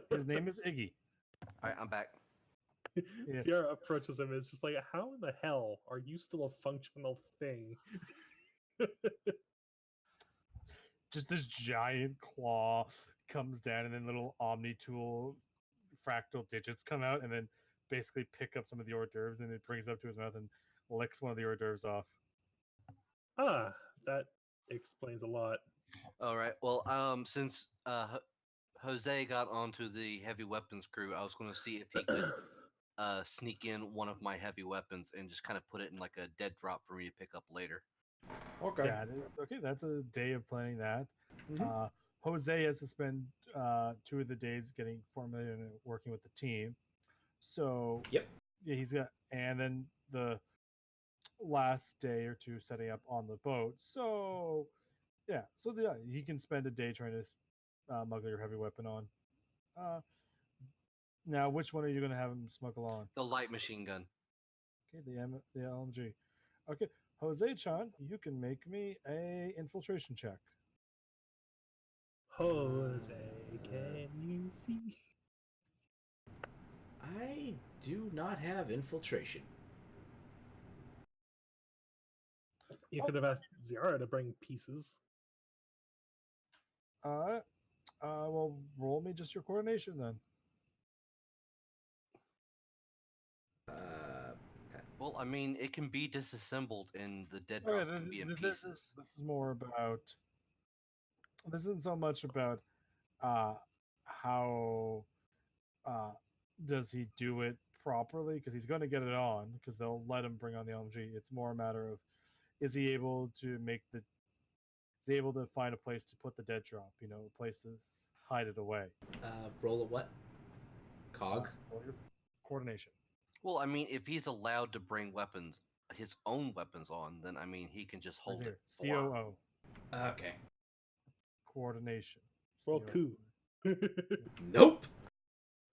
His name is Iggy.
All right, I'm back.
Yeah.
Sierra approaches him and is just like, how in the hell are you still a functional thing?
Just this giant claw comes down, and then little Omni tool fractal digits come out, and then basically pick up some of the hors d'oeuvres, and it brings it up to his mouth and licks one of the hors d'oeuvres off.
Ah, that explains a lot.
All right. Well, since Jose got onto the heavy weapons crew, I was going to see if he could sneak in one of my heavy weapons and just kind of put it in like a dead drop for me to pick up later.
Okay.
That is okay. That's a day of planning that.
Mhm.
Jose has to spend 2 of the days getting formulated and working with the team. So
Yep.
yeah, he's got, and then the last day or 2 setting up on the boat. So yeah, he can spend a day trying to smuggle your heavy weapon on. Now, which one are you going to have him smuggle on?
The light machine gun.
Okay, the LMG. Okay, Jose-chan, you can make me a infiltration check.
Jose, can you see?
I do not have infiltration.
You could have asked Zara to bring pieces.
Well, roll me just your coordination then.
Well, I mean, it can be disassembled, and the dead
Okay,
drops can be in
this
pieces.
is more about. This isn't so much about how does he do it properly, because he's going to get it on, because they'll let him bring on the LMG. It's more a matter of, is he able to find a place to put the dead drop, a place to hide it away.
Roll a what? Cog?
Roll your coordination.
Well, I mean, if he's allowed to bring weapons, his own weapons on, then I mean, he can just hold
Right
it.
here. COO.
Okay.
Coordination.
Well,
COO.
coup.
Nope.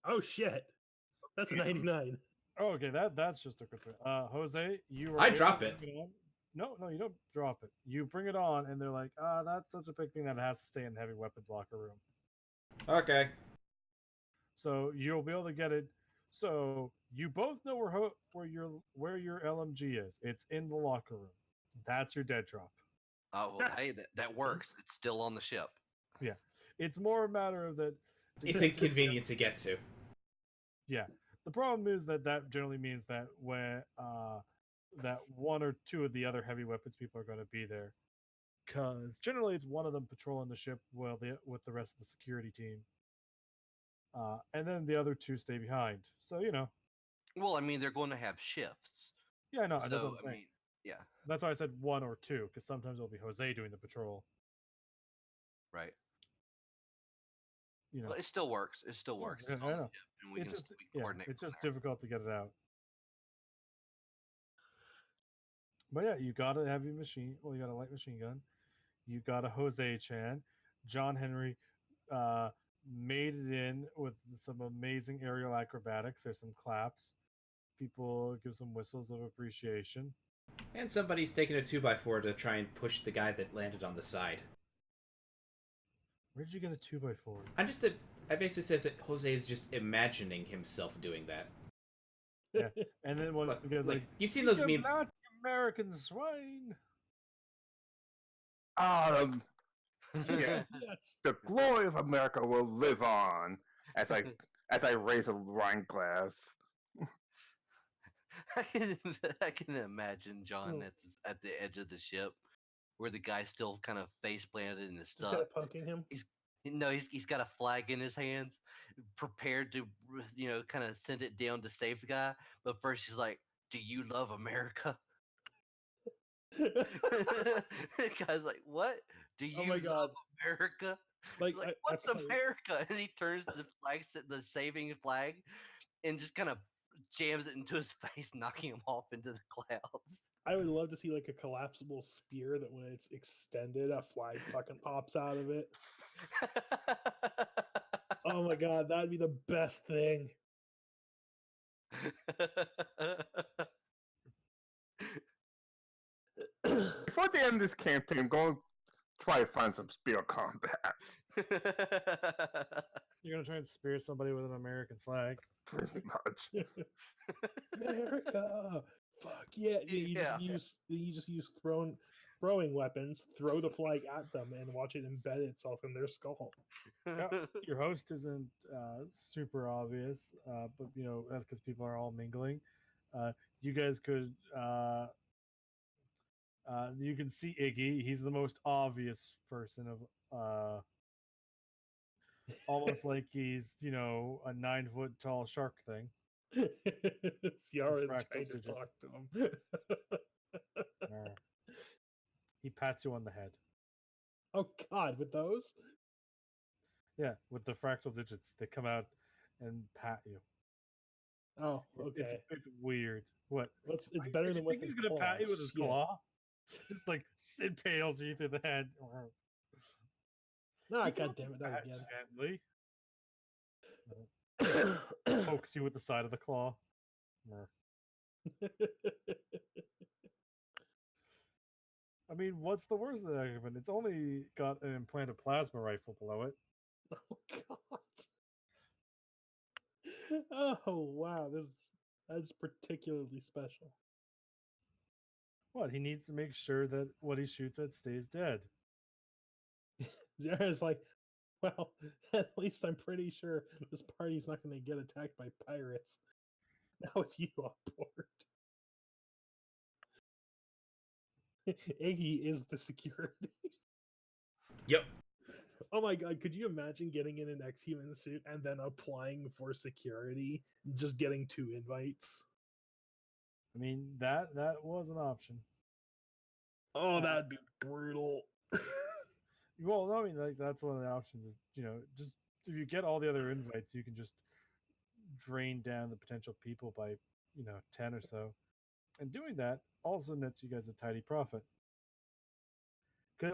Oh shit, that's a 99.
Oh, okay, that's just a quick thing. Jose, you are
I
able
drop
to
it.
bring on. No, you don't drop it. You bring it on, and they're like, that's such a big thing that it has to stay in the heavy weapons locker room.
Okay.
So you'll be able to get it. So you both know where your LMG is. It's in the locker room. That's your dead drop.
Oh, well, hey, that works. It's still on the ship.
It's more a matter of that. to
It's
get to-
inconvenient to get to.
Yeah. The problem is that generally means that when that one or two of the other heavy weapons people are going to be there, because generally it's one of them patrolling the ship while with the rest of the security team, and then the other two stay behind. So
Well, I mean, they're going to have shifts.
yeah, no, that's what
So,
I'm
I
saying.
mean, yeah,
That's why I said one or two, because sometimes it'll be Jose doing the patrol.
right.
You know,
Well, it still works. It still
Yeah,
works.
I
It's on the
know.
ship, and we
it's
can
just
we can coordinate.
it's
from
just
there.
difficult to get it out. But yeah, you got a heavy machine. Well, you got a light machine gun. You got a Jose Chan. John Henry made it in with some amazing aerial acrobatics. There's some claps. People give some whistles of appreciation.
And somebody's taking a 2x4 to try and push the guy that landed on the side.
Where did you get a 2x4?
I basically says that Jose is just imagining himself doing that.
And then when
Look,
because like
you've seen
"You
those memes.
not American swine.
Yeah,
Yes.
the glory of America will live on as I raise a wine glass.
I can imagine John at the edge of the ship, where the guy's still kind of face planted and is
Just kind
stuck.
of poking him.
He's got a flag in his hands, prepared to kind of send it down to save the guy. But first, he's like, "Do you love America?" The guy's like, "What? Do
Oh
you
my God.
love America?"
Like,
He's like,
I
"What's
tell you-
America?" And he turns the saving flag, and just kind of jams it into his face, knocking him off into the clouds.
I would love to see like a collapsible spear that when it's extended, a flag fucking pops out of it. Oh my God, that'd be the best thing.
Before the end of this campaign, I'm going to try to find some spear combat.
You're gonna try and spear somebody with an American flag.
Pretty much.
America, fuck yeah!
Yeah.
You just use throwing weapons, throw the flag at them, and watch it embed itself in their skull.
Your host isn't super obvious, but that's because people are all mingling. You guys could you can see Iggy. He's the most obvious person of almost like he's a 9-foot tall shark thing.
Ciara is
Fractal
trying to
digit.
talk to him.
He pats you on the head.
Oh God, with those?
Yeah, with the fractal digits, they come out and pat you.
Oh, okay.
It's weird. What?
It's better than with his
He's gonna pat you with his
claws.
claw. Just like impales you through the head.
Ah,
He
God
goes
damn it, not
pat
again.
gently. Pokes you with the side of the claw. I mean, what's the worst that could happen? It's only got an implanted plasma rifle below it.
Oh God. Oh wow, that's particularly special.
What? He needs to make sure that what he shoots at stays dead.
Zara's like, well, at least I'm pretty sure this party's not going to get attacked by pirates. Now with you on board. Iggy is the security.
Yep.
Oh my God, could you imagine getting in an X-Human suit and then applying for security, just getting 2 invites?
I mean, that was an option.
Oh, that'd be brutal.
Well, no, I mean, like that's one of the options. Is just if you get all the other invites, you can just drain down the potential people by 10 or so, and doing that also nets you guys a tidy profit.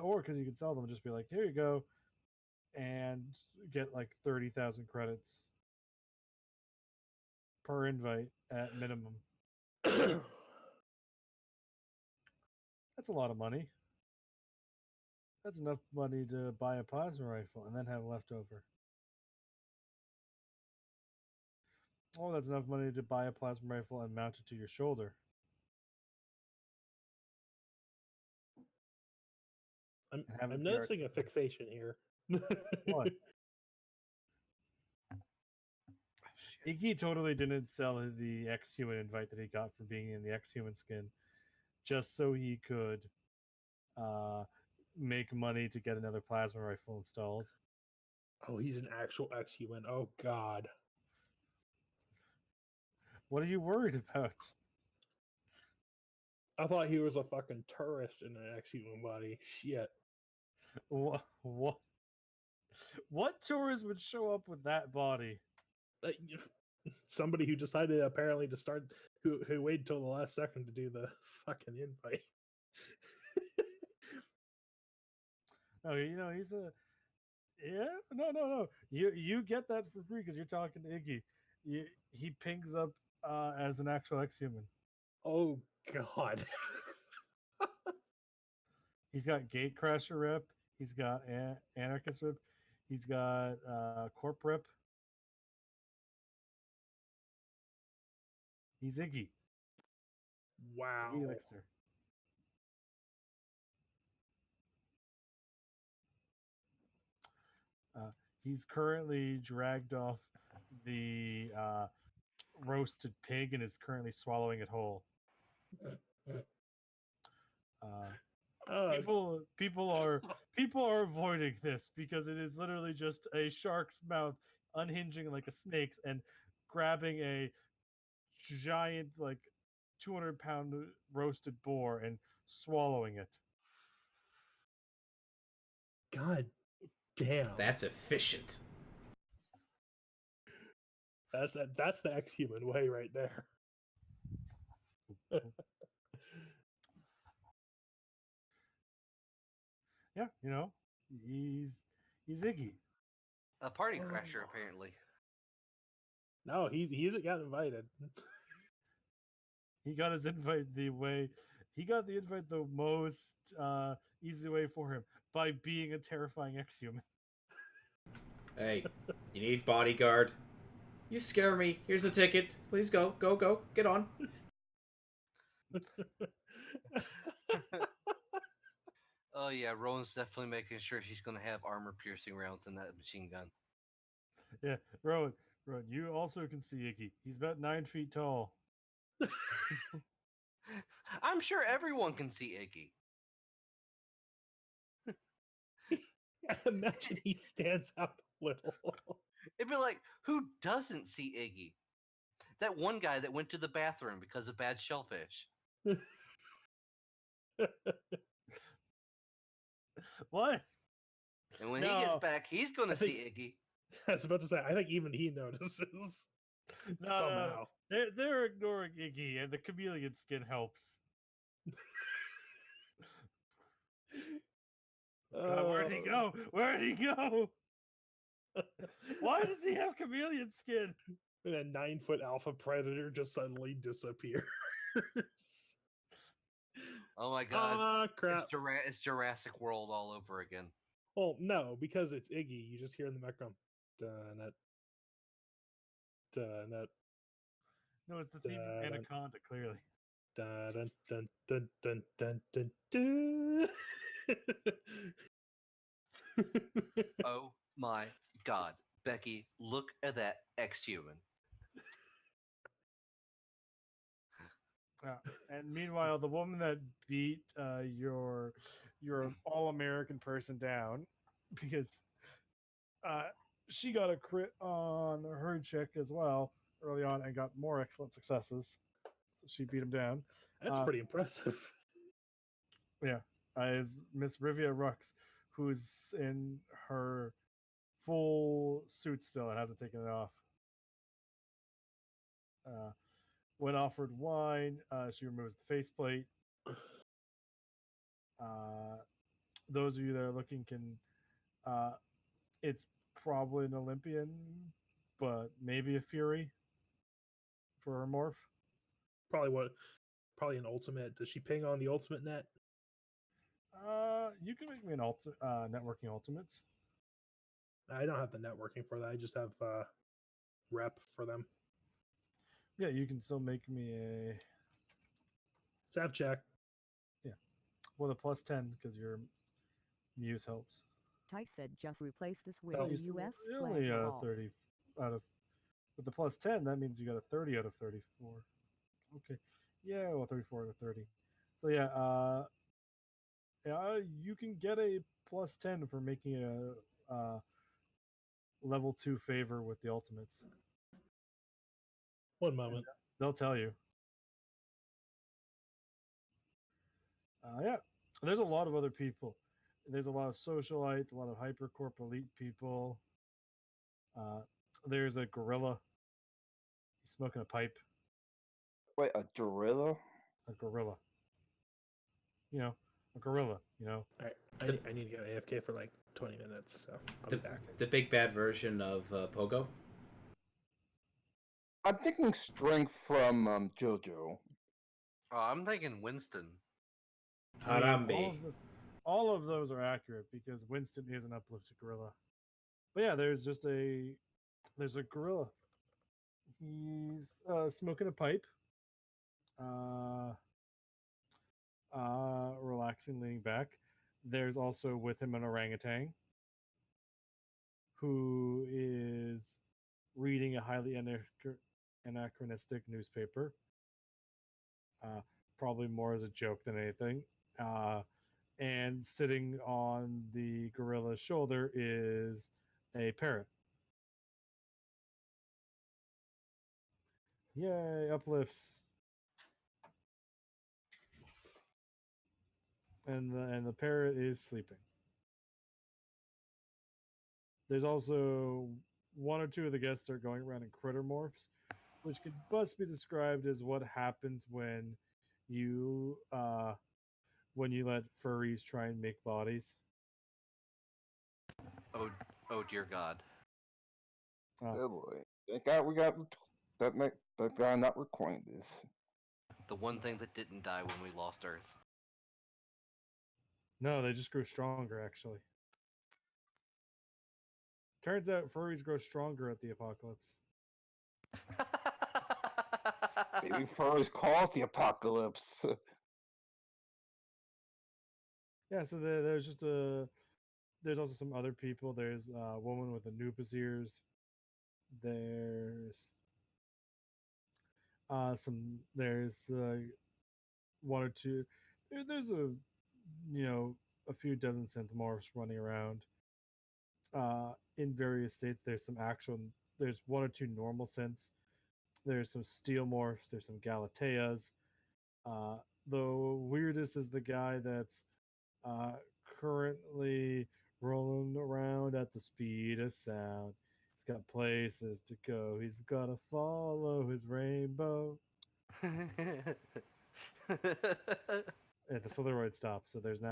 Or because you can sell them, just be like, here you go, and get like 30,000 credits per invite at minimum. That's a lot of money. That's enough money to buy a plasma rifle and then have left over. Oh, that's enough money to buy a plasma rifle and mount it to your shoulder.
I'm
and have it
I'm
be
noticing a
articulate.
fixation here.
What?
Oh, shit.
Iggy totally didn't sell the X-Human invite that he got for being in the X-Human skin just so he could uh, make money to get another plasma rifle installed.
Oh, he's an actual X-Human. Oh God.
What are you worried about?
I thought he was a fucking tourist in an X-Human body. Shit.
What tourist would show up with that body?
Somebody who decided apparently to start, who waited till the last second to do the fucking invite.
Oh, he's a no. You get that for free because you're talking to Iggy. He pings up as an actual X-Human.
Oh God.
He's got Gatecrasher rep. He's got Anarchist rep. He's got Corp rep. He's Iggy.
Wow.
Iggy Elixir. He's currently dragged off the roasted pig and is currently swallowing it whole. People are avoiding this because it is literally just a shark's mouth unhinging like a snake's and grabbing a giant 200-pound roasted boar and swallowing it.
God damn.
That's efficient.
That's the X-Human way right there.
Yeah, he's Iggy.
A party crasher, apparently.
No, he got invited.
He got his invite he got the invite the most easy way for him by being a terrifying X-Human.
Hey, you need bodyguard? You scare me. Here's a ticket. Please go. Get on.
Oh yeah, Rowan's definitely making sure she's gonna have armor-piercing rounds in that machine gun.
Yeah, Rowan, you also can see Iggy. He's about 9 feet tall.
I'm sure everyone can see Iggy.
Imagine he stands up a little.
It'd be like, who doesn't see Iggy? That one guy that went to the bathroom because of bad shellfish.
What?
And when he gets back, he's gonna see Iggy.
I was about to say, I think even he notices somehow.
They're ignoring Iggy, and the chameleon skin helps. God, where'd he go? Where'd he go? Why does he have chameleon skin?
And a 9-foot alpha predator just suddenly disappears.
Oh my god!
Crap!
It's Jurassic World all over again.
Well, no, because it's Iggy. You just hear in the background, "Dun-nut, dun-nut,
No, it's the theme from Anaconda, clearly.
dun dun dun dun dun dun dun."
Oh my god, Becky, look at that X-Human.
And meanwhile, the woman that beat your all-American person down because she got a crit on her check as well early on and got more excellent successes. So she beat him down.
That's pretty impressive.
Yeah, is Miss Rivia Rux, who's in her full suit still and hasn't taken it off. When offered wine, she removes the faceplate. Those of you that are looking can. It's probably an Olympian, but maybe a Fury for her morph.
Probably an ultimate. Does she ping on the ultimate net?
You can make me an networking ultimates.
I don't have the networking for that. I just have rep for them.
Yeah, you can still make me a
Sav check.
Yeah, well, the +10 because you're Muse helps.
Tice said just replaced us with
So
a
you still-
U.S.
you're
flag
only
wall.
30 out of with the plus 10. That means you got a 30 out of 34. Okay, yeah, well 34 out of 30. So yeah, you can get a plus 10 for making a level 2 favor with the ultimates.
One moment.
They'll tell you. Yeah, there's a lot of other people. There's a lot of socialites, a lot of hypercorp elite people. There's a gorilla. He's smoking a pipe.
Wait, a gorilla?
A gorilla. You know, a gorilla. You know.
All right,
The-
I need to go AFK for like 20 minutes, so I'll
The,
be back.
the big bad version of Pogo.
I'm thinking strength from JoJo.
Oh, I'm thinking Winston.
I mean,
Harambe.
all of those are accurate because Winston is an uplifted gorilla. But yeah, there's a gorilla. He's smoking a pipe. Relaxing, leaning back. There's also with him an orangutan who is reading a highly anachronistic newspaper. Probably more as a joke than anything. And sitting on the gorilla's shoulder is a parrot. Yay, uplifts. And the parrot is sleeping. There's also one or two of the guests are going around in critter morphs, which could best be described as what happens you when you let furries try and make bodies.
Oh dear God.
Oh boy. Thank God we got that guy not recording this.
The one thing that didn't die when we lost Earth.
No, they just grew stronger, actually. Turns out furries grow stronger at the apocalypse.
Maybe furries caused the apocalypse.
Yeah, so there's also some other people. There's a woman with Anubis ears. There's there's one or two. There's a few dozen synthmorphs running around. In various states, there's one or two normal synths. There's some steel morphs. There's some Galateas. The weirdest is the guy that's uh, currently rolling around at the speed of sound. He's got places to go. He's got to follow his rainbow. And the Slitheroid stops. So there's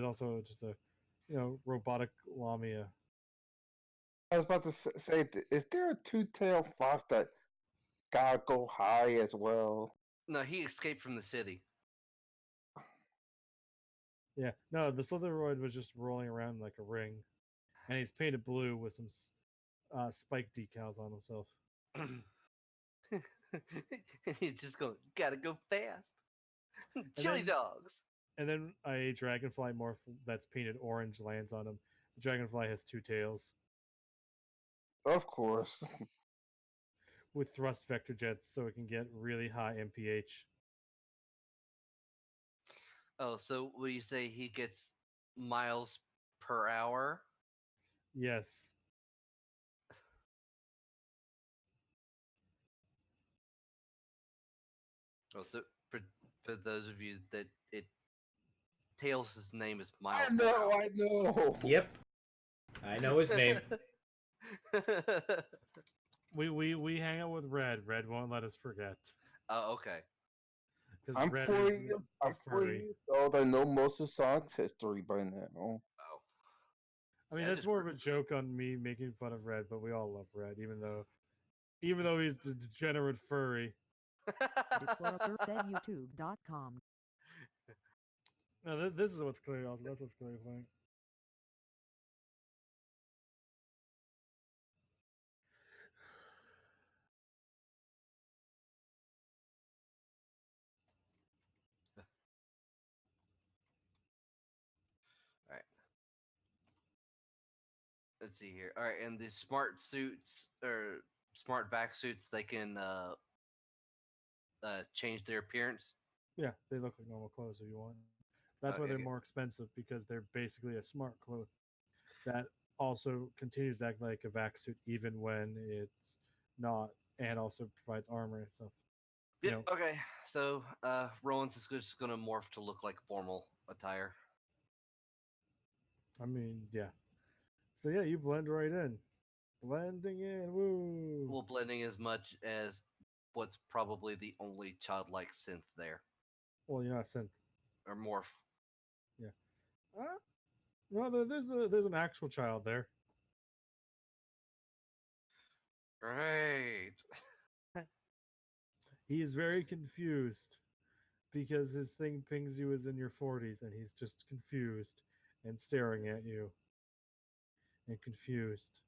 also just a robotic Lamia.
I was about to say, is there a two-tailed fox that gotta go high as well?
No, he escaped from the city.
Yeah, no, the Slitheroid was just rolling around like a ring, and he's painted blue with some spike decals on himself.
He's just going, gotta go fast. Chili dogs.
And then a dragonfly morph that's painted orange lands on him. The dragonfly has two tails
Of course.
with thrust vector jets, so it can get really high MPH.
Oh, so will you say he gets miles per hour?
Yes.
Oh, so for those of you that Tails' name is
I
Miles. Per hour.
I know.
Yep. I know his name.
We hang out with Red. Red won't let us forget.
Oh, okay.
Because
I'm
Red
40
is
I'm
a
40
furry.
years old. I know most of Sonic's history by now.
Oh.
I mean,
Yeah,
that's
just
more of a joke on me making fun of Red, but we all love Red, even though he's the degenerate furry.
Deplorator said YouTube.com.
No, this is what's clearly awesome. That's what's clearly funny.
Let's see here. All right, and the smart suits or smart vac suits, they can change their appearance.
Yeah, they look like normal clothes if you want. That's why
Okay,
they're
good.
more expensive because they're basically a smart cloth that also continues to act like a vac suit even when it's not, and also provides armor and stuff. You
Yep.
know,
Okay. So Rowan's is just gonna morph to look like formal attire.
I mean, yeah. So yeah, you blend right in, blending in. Woo!
Well, blending as much as what's probably the only childlike synth there,
Well, you're not synth.
or morph.
Yeah. No, there's an actual child there.
Right.
He is very confused because his thing pings you as in your 40s, and he's just confused and staring at you and confused.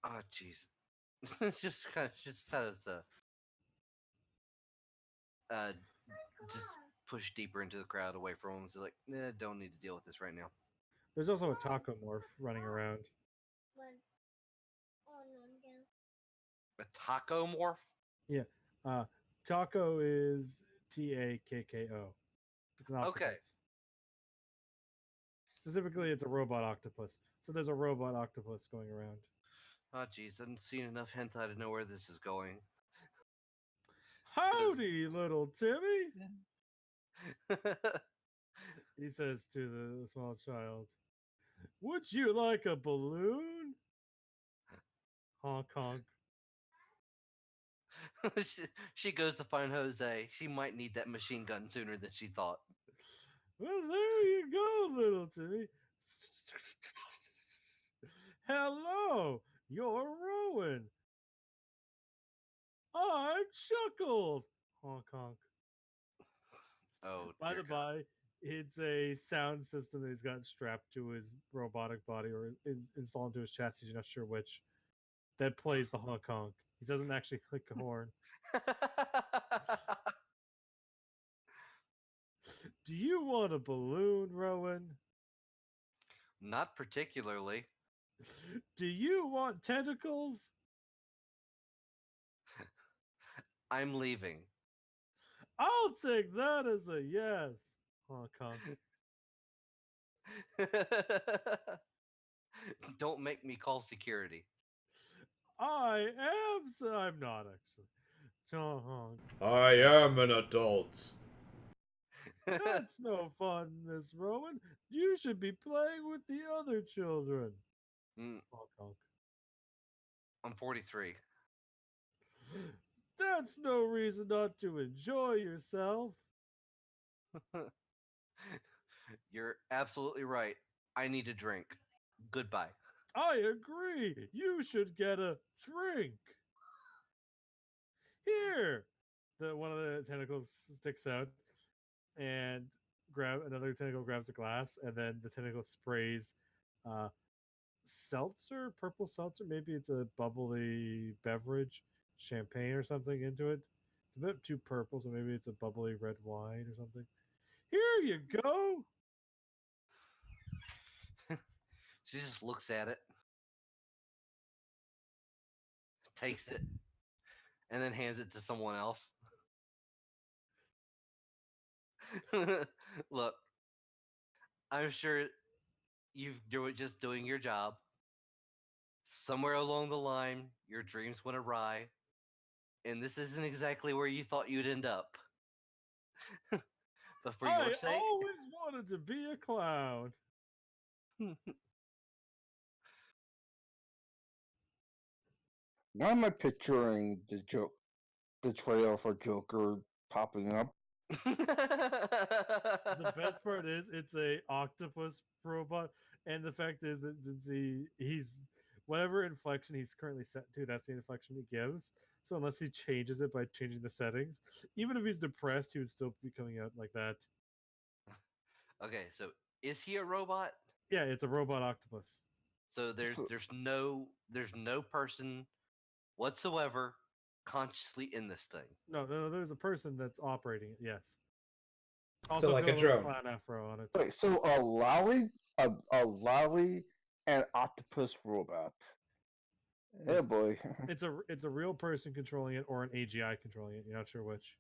Oh, jeez. It's just kind of uh, just push deeper into the crowd away from him. So like, nah, don't need to deal with this right now.
There's also a taco morph running around.
A taco morph.
Yeah. Uh, Taco is Takko. It's an octopus.
Okay.
Specifically, it's a robot octopus. So there's a robot octopus going around.
Oh, jeez, I've seen enough hentai to know where this is going.
Howdy, little Timmy, he says to the small child. Would you like a balloon? Honk honk.
she goes to find Jose. She might need that machine gun sooner than she thought.
Well, there you go, little Timmy. Hello, you're Rowan. I'm Chuckles. Honk honk.
Oh,
By
dear
the
God.
by, it's a sound system that he's got strapped to his robotic body or installed into his chassis. You're not sure which. That plays the honk honk. He doesn't actually click a horn. Do you want a balloon, Rowan?
Not particularly.
Do you want tentacles?
I'm leaving.
I'll take that as a yes. Honk honk.
Don't make me call security.
I'm not actually. Honk honk.
I am an adult.
That's no fun, Miss Rowan. You should be playing with the other children.
Mm,
Honk honk.
I'm 43.
That's no reason not to enjoy yourself.
You're absolutely right. I need a drink. Goodbye.
I agree. You should get a drink. Here. One of the tentacles sticks out and another tentacle grabs a glass, and then the tentacle sprays uh, seltzer, purple seltzer. Maybe it's a bubbly beverage, champagne or something into it. It's a bit too purple, so maybe it's a bubbly red wine or something. Here you go.
She just looks at it, takes it, and then hands it to someone else. Look, I'm sure you're just doing your job. Somewhere along the line, your dreams went awry, and this isn't exactly where you thought you'd end up. But for
I
your sake,
always wanted to be a clown.
Why am I picturing the trailer for Joker popping up?
The best part is it's a octopus robot, and the fact is that since he's whatever inflection he's currently set to, that's the inflection he gives. So unless he changes it by changing the settings, even if he's depressed, he would still be coming out like that.
Okay, so is he a robot?
Yeah, it's a robot octopus.
So there's no person whatsoever consciously in this thing.
No, there's a person that's operating it. Yes.
So like a
got
drone.
clown afro on it.
Wait, so a lolly an octopus robot. Yeah,
Yes.
boy.
It's a real person controlling it or an AGI controlling it. You're not sure which.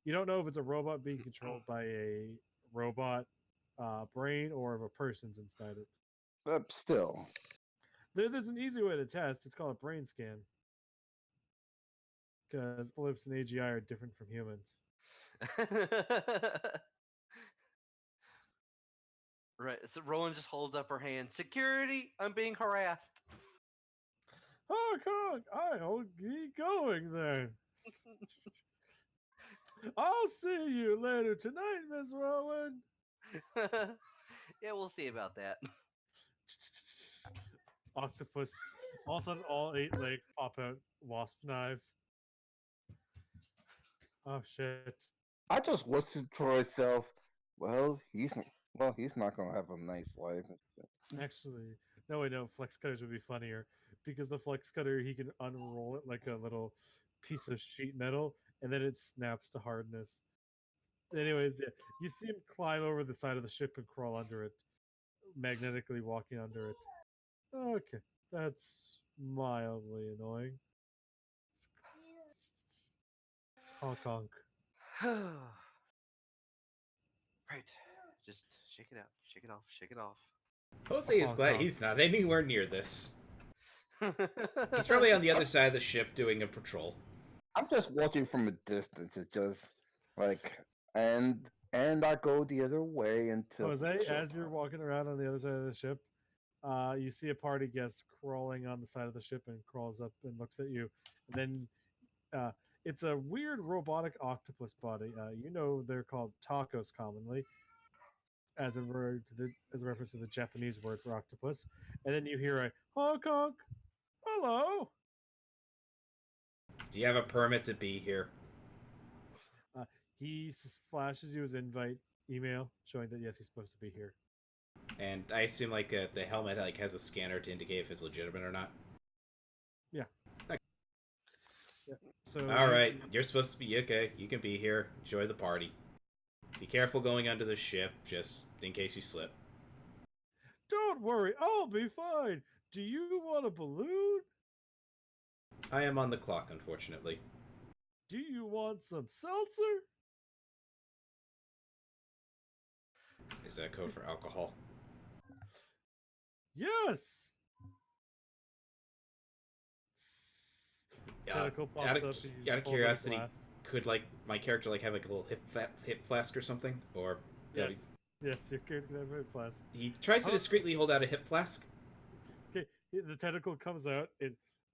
You don't know if it's a robot being controlled by a robot brain or if a person's inside it.
But still,
There's an easy way to test. It's called a brain scan because Eclipse and AGI are different from humans.
Right. So Rowan just holds up her hand. Security, I'm being harassed.
Hong Kong, I'll be going then. I'll see you later tonight, Miss Rowan.
Yeah, we'll see about that.
Octopus. All of a sudden, all 8 legs pop out wasp knives. Oh shit!
I just whispered to myself, well, he's not gonna have a nice life.
Actually, no, I know flex cutters would be funnier because the flex cutter he can unroll it like a little piece of sheet metal, and then it snaps to hardness. Anyways, yeah, you see him climb over the side of the ship and crawl under it, magnetically walking under it. Okay, that's mildly annoying. Honk honk.
Right. Just shake it out. Shake it off. Shake it off.
Jose is
Honk
glad
honk.
he's not anywhere near this. He's probably on the other side of the ship doing a patrol.
I'm just watching from a distance. It's just like, and I go the other way until.
Jose, as you're walking around on the other side of the ship, you see a party guest crawling on the side of the ship and crawls up and looks at you. And then it's a weird robotic octopus body. You know they're called tacos commonly, as a word to the as a reference to the Japanese word for octopus. And then you hear a honk honk, hello.
Do you have a permit to be here?
He flashes you his invite email showing that yes, he's supposed to be here.
And I assume like the helmet like has a scanner to indicate if it's legitimate or not.
Yeah.
Okay.
Yeah. So
All right, you're supposed to be okay. You can be here. Enjoy the party. Be careful going under the ship, just in case you slip.
Don't worry, I'll be fine. Do you want a balloon?
I am on the clock, unfortunately.
Do you want some seltzer?
Is that code for alcohol?
Yes. Tentacle pops
out of,
up and you
out of
pulls a
curiosity,
glass.
could like my character like have like a little hip flask or something, or
Yes. Yes, your character can have a flask.
he tries to discreetly hold out a hip flask.
Okay, the tentacle comes out.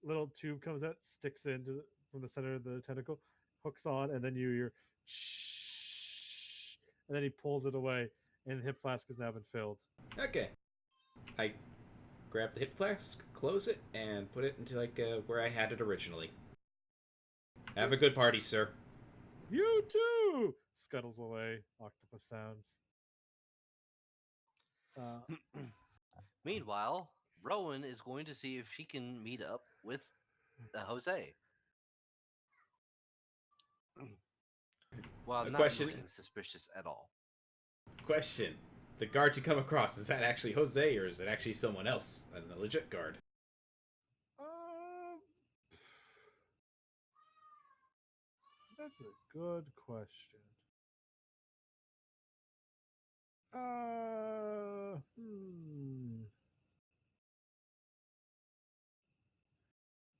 Little tube comes out, sticks from the center of the tentacle, hooks on, and then you hear shh, and then he pulls it away, and the hip flask has now been filled.
Okay, I grab the hip flask, close it, and put it into like where I had it originally. Have a good party, sir.
You too! Scuttles away. Octopus sounds.
Meanwhile, Rowan is going to see if she can meet up with Jose. Well,
A
not
question-
looking suspicious at all.
Question: the guard you come across, is that actually Jose or is it actually someone else, a legit guard?
That's a good question.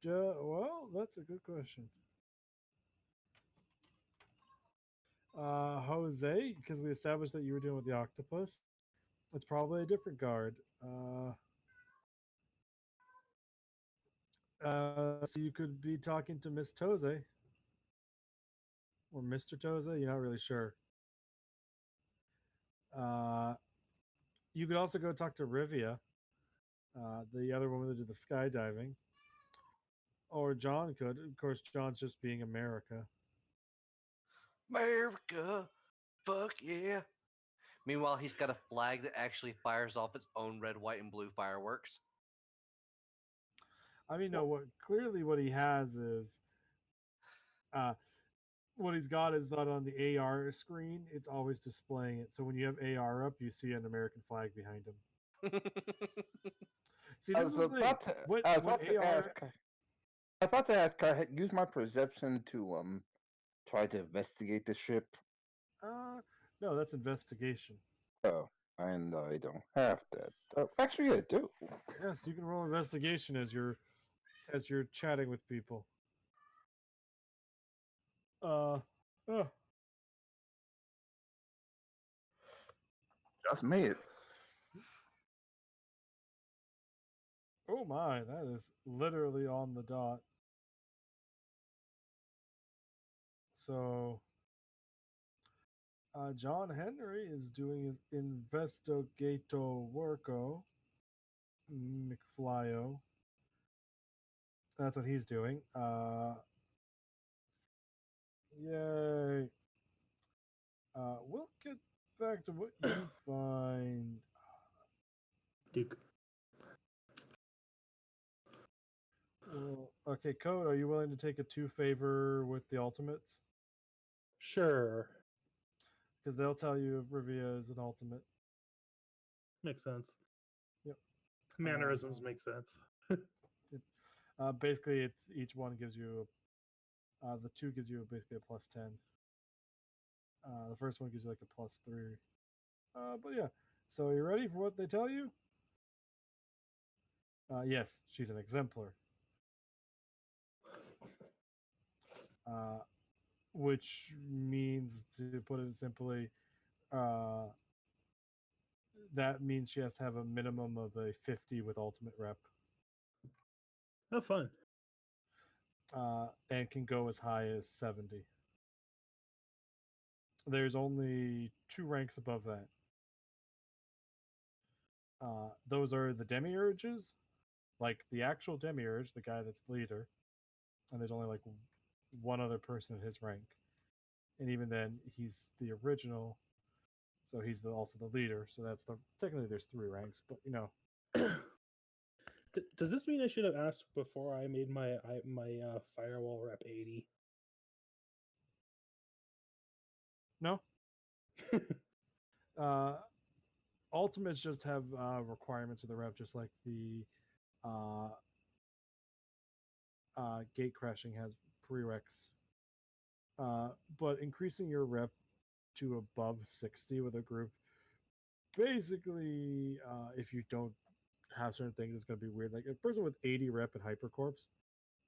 Well, that's a good question. Jose, because we established that you were dealing with the octopus, it's probably a different guard. So you could be talking to Miss Toze or Mr. Toze. You're not really sure. You could also go talk to Rivia, the other woman that did the skydiving. Or John could. Of course, John's just being America.
America, fuck yeah. Meanwhile, he's got a flag that actually fires off its own red, white, and blue fireworks.
I mean, no. What he has is, what he's got is not on the AR screen. It's always displaying it. So when you have AR up, you see an American flag behind him. See,
I
this
was
is the thing.
about to.
What
I was about to
AR?
ask. I thought to ask. I use my perception to try to investigate the ship.
No, that's investigation.
Oh, and I don't have that. Actually, I do.
Yes, you can roll investigation as you're chatting with people. Oh.
Just made it.
Oh my, that is literally on the dot. So, John Henry is doing his investigato worko, McFlyo. That's what he's doing. Yay. We'll get back to what you find.
Duke.
Well, okay, Code, are you willing to take a 2 favor with the ultimates?
Sure.
Because they'll tell you if Rivia is an ultimate.
Makes sense.
Yep.
Mannerisms make sense.
Basically, it's each one gives you the 2 gives you basically a +10. The first one gives you like a +3. But yeah, so you ready for what they tell you? Yes, she's an exemplar. Which means, to put it simply, that means she has to have a minimum of a 50 with ultimate rep.
Oh, fun.
And can go as high as 70. There's only 2 ranks above that. Those are the demiurges, like the actual demiurge, the guy that's the leader, and there's only like one other person in his rank, and even then, he's the original, so he's also the leader. So that's technically there's 3 ranks, but
Does this mean I should have asked before I made my firewall rep 80?
No. Ultimates just have requirements of the rep, just like the gate crashing has prereqs. But increasing your rep to above 60 with a group, basically, if you don't have certain things, it's going to be weird. Like a person with 80 rep in Hypercorps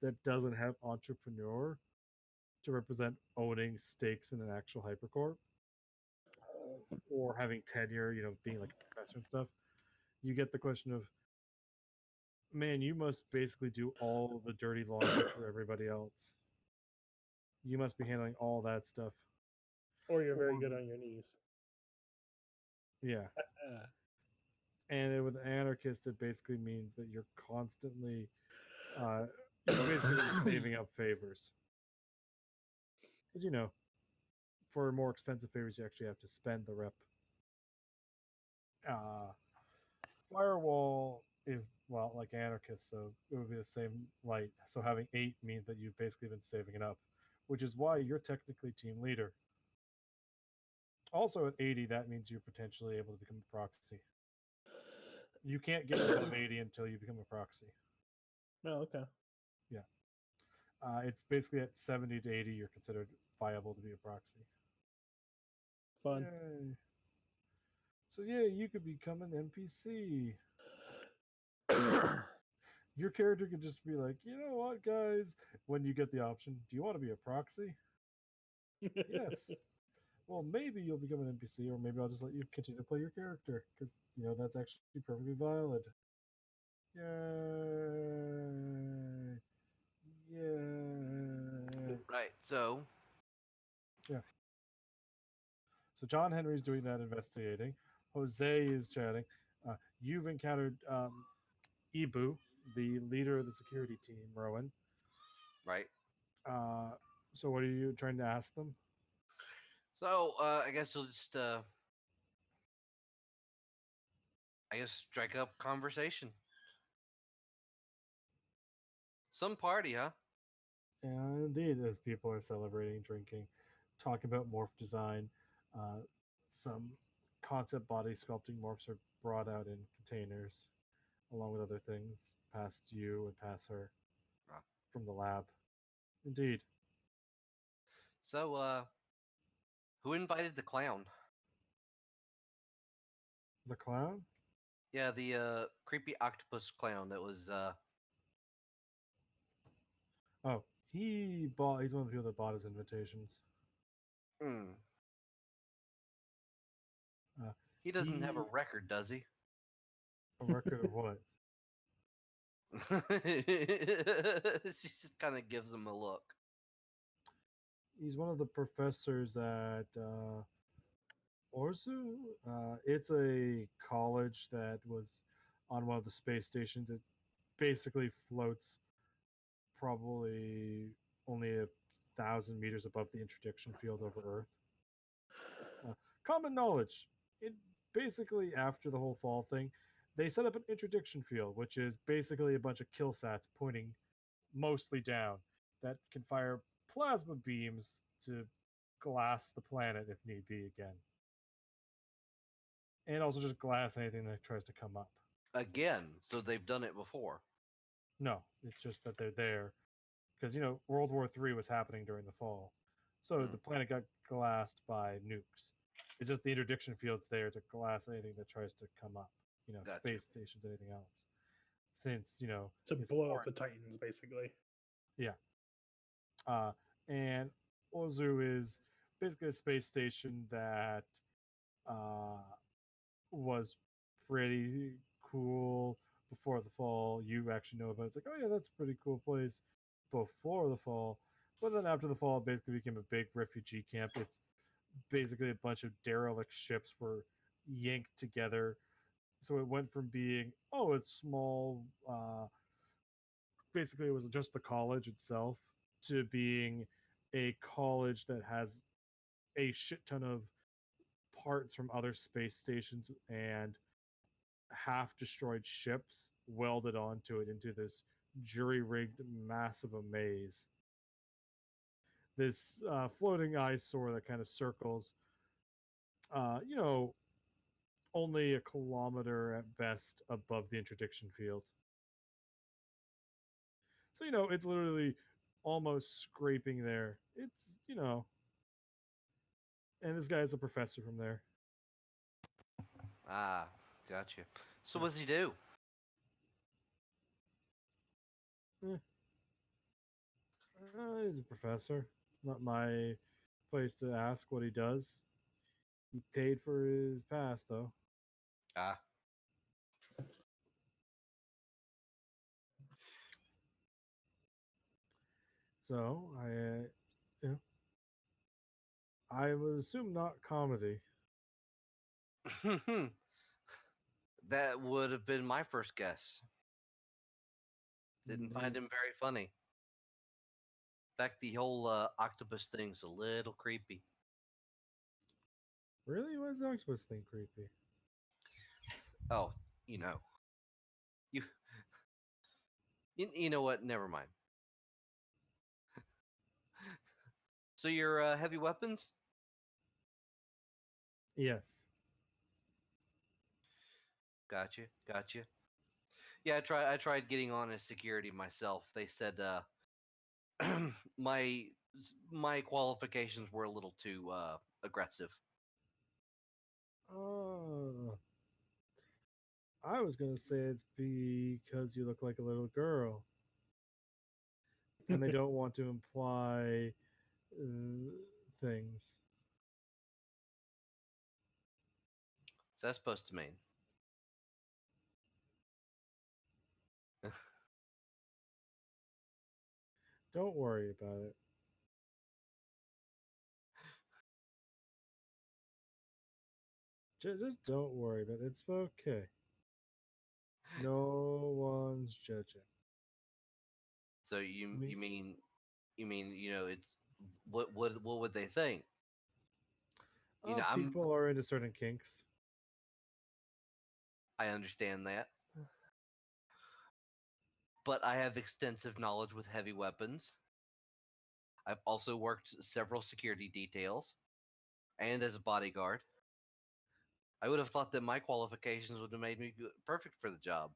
that doesn't have entrepreneur to represent owning stakes in an actual Hypercorp, or having tenure, being like a professor and stuff, you get the question of, man, you must basically do all the dirty laundry for everybody else. You must be handling all that stuff.
Or you're very good on your knees.
Yeah. And with anarchist, it basically means that you're constantly you're basically saving up favors. Because, for more expensive favors, you actually have to spend the rep. Firewall is, well, like anarchist, so it would be the same light. So having 8 means that you've basically been saving it up, which is why you're technically team leader. Also at 80, that means you're potentially able to become a proxy. You can't get above 80 until you become a proxy.
Oh, okay.
Yeah. It's basically at 70 to 80, you're considered viable to be a proxy.
Fun.
Yay. So yeah, you could become an NPC. Your character could just be like, you know what, guys? When you get the option, do you want to be a proxy? Yes. Well, maybe you'll become an NPC, or maybe I'll just let you continue to play your character, because, that's actually perfectly valid. Yay. Yay.
Right. So
Yeah. So John Henry's doing that investigating. Jose is chatting. You've encountered Ibu, the leader of the security team, Rowan.
right.
So what are you trying to ask them?
So I guess you'll just strike up conversation. Some party, huh?
And indeed, as people are celebrating, drinking, talking about morph design, some concept body sculpting morphs are brought out in containers, along with other things, past you and past her
Ah.
from the lab. Indeed.
So, who invited the clown?
The clown?
Yeah, the creepy octopus clown that was.
Oh, he's one of the people that bought his invitations.
Hmm.
Uh,
He doesn't have a
he-
record, does he?
A record of what?
She just kind of gives him a look.
He's one of the professors at Orzu. It's a college that was on one of the space stations. It basically floats probably only 1,000 meters above the interdiction field over Earth. Common knowledge. It basically, after the whole fall thing, they set up an interdiction field, which is basically a bunch of kill sats pointing mostly down that can fire plasma beams to glass the planet if need be again. And also just glass anything that tries to come up.
Again, so they've done it before.
No, it's just that they're there. Because, World War III was happening during the fall. So the planet got glassed by nukes. It's just the interdiction field's there to glass anything that tries to come up.
Gotcha.
Space stations, anything else. Since,
to
it's
blow up
foreign.
the Titans, basically.
Yeah. And Ozu is basically a space station that was pretty cool before the fall. You actually know about it. It's like, oh yeah, that's a pretty cool place before the fall. But then after the fall, it basically became a big refugee camp. It's basically a bunch of derelict ships were yanked together. So it went from being, oh, it's small, basically it was just the college itself, to being a college that has a shit ton of parts from other space stations and half destroyed ships welded onto it into this jury rigged massive maze. This floating eyesore that kind of circles, uh, you know, only a kilometer at best above the interdiction field. So, it's literally almost scraping there. And this guy is a professor from there.
Ah, gotcha. So
Yeah.
what does he do?
He's a professor. Not my place to ask what he does. He paid for his pass, though.
Ah,
So I would assume not comedy.
that would have been my first guess. Didn't find him very funny. In fact, the whole octopus thing's a little creepy.
Really? Why is the octopus thing creepy?
Oh, you know. You you know what? Never mind. So your heavy weapons?
Yes.
Gotcha, gotcha. Yeah, I tried getting on as security myself. They said my my qualifications were a little too aggressive.
Oh. I was gonna say it's because you look like a little girl. And they don't want to imply things.
What's that supposed to mean?
Don't worry about it. Just don't worry about it. It's okay. No one's judging.
So you
Me-
you mean it's what would they think? I'm
People are into certain kinks.
I understand that. But I have extensive knowledge with heavy weapons. I've also worked several security details and as a bodyguard. I would have thought that my qualifications would have made me perfect for the job.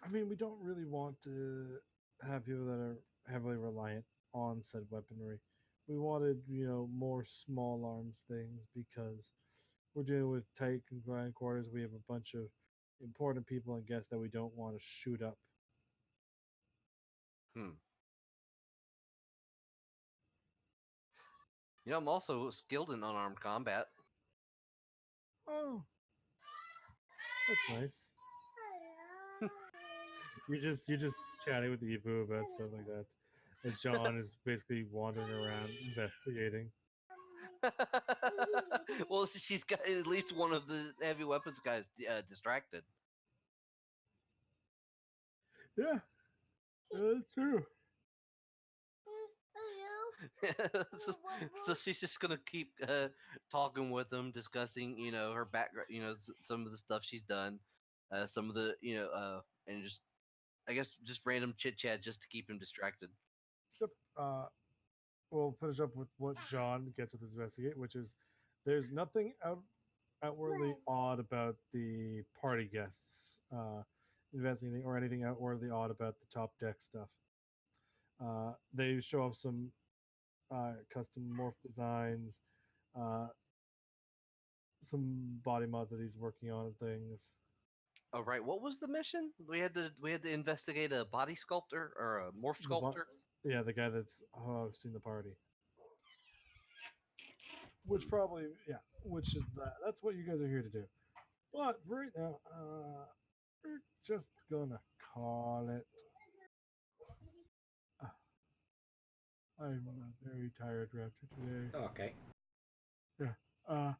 I mean, we don't really want to have people that are heavily reliant on said weaponry. We wanted, more small arms things because we're dealing with tight confined quarters. We have a bunch of important people and guests that we don't want to shoot up.
Hmm. I'm also skilled in unarmed combat.
Oh, that's nice. you're just chatting with the Ibu about stuff like that, as John is basically wandering around investigating.
Well, she's got at least one of the heavy weapons guys distracted.
Yeah, that's true.
so she's just gonna keep talking with them, discussing, her background, some of the stuff she's done, some of the, and just, I guess, just random chit chat just to keep him distracted.
Yep. We'll finish up with what John gets with his investigate, which is there's nothing outwardly odd about the party guests investigating or anything outwardly odd about the top deck stuff. They show off some custom morph designs, uh, some body mods that he's working on and things.
Oh right, what was the mission? We had to investigate a body sculptor or a morph sculptor.
Yeah, the guy that's hosting the party. Which probably, which is that's what you guys are here to do. But right now, we're just gonna call it. Uh, I'm very tired after today.
Okay.
Yeah.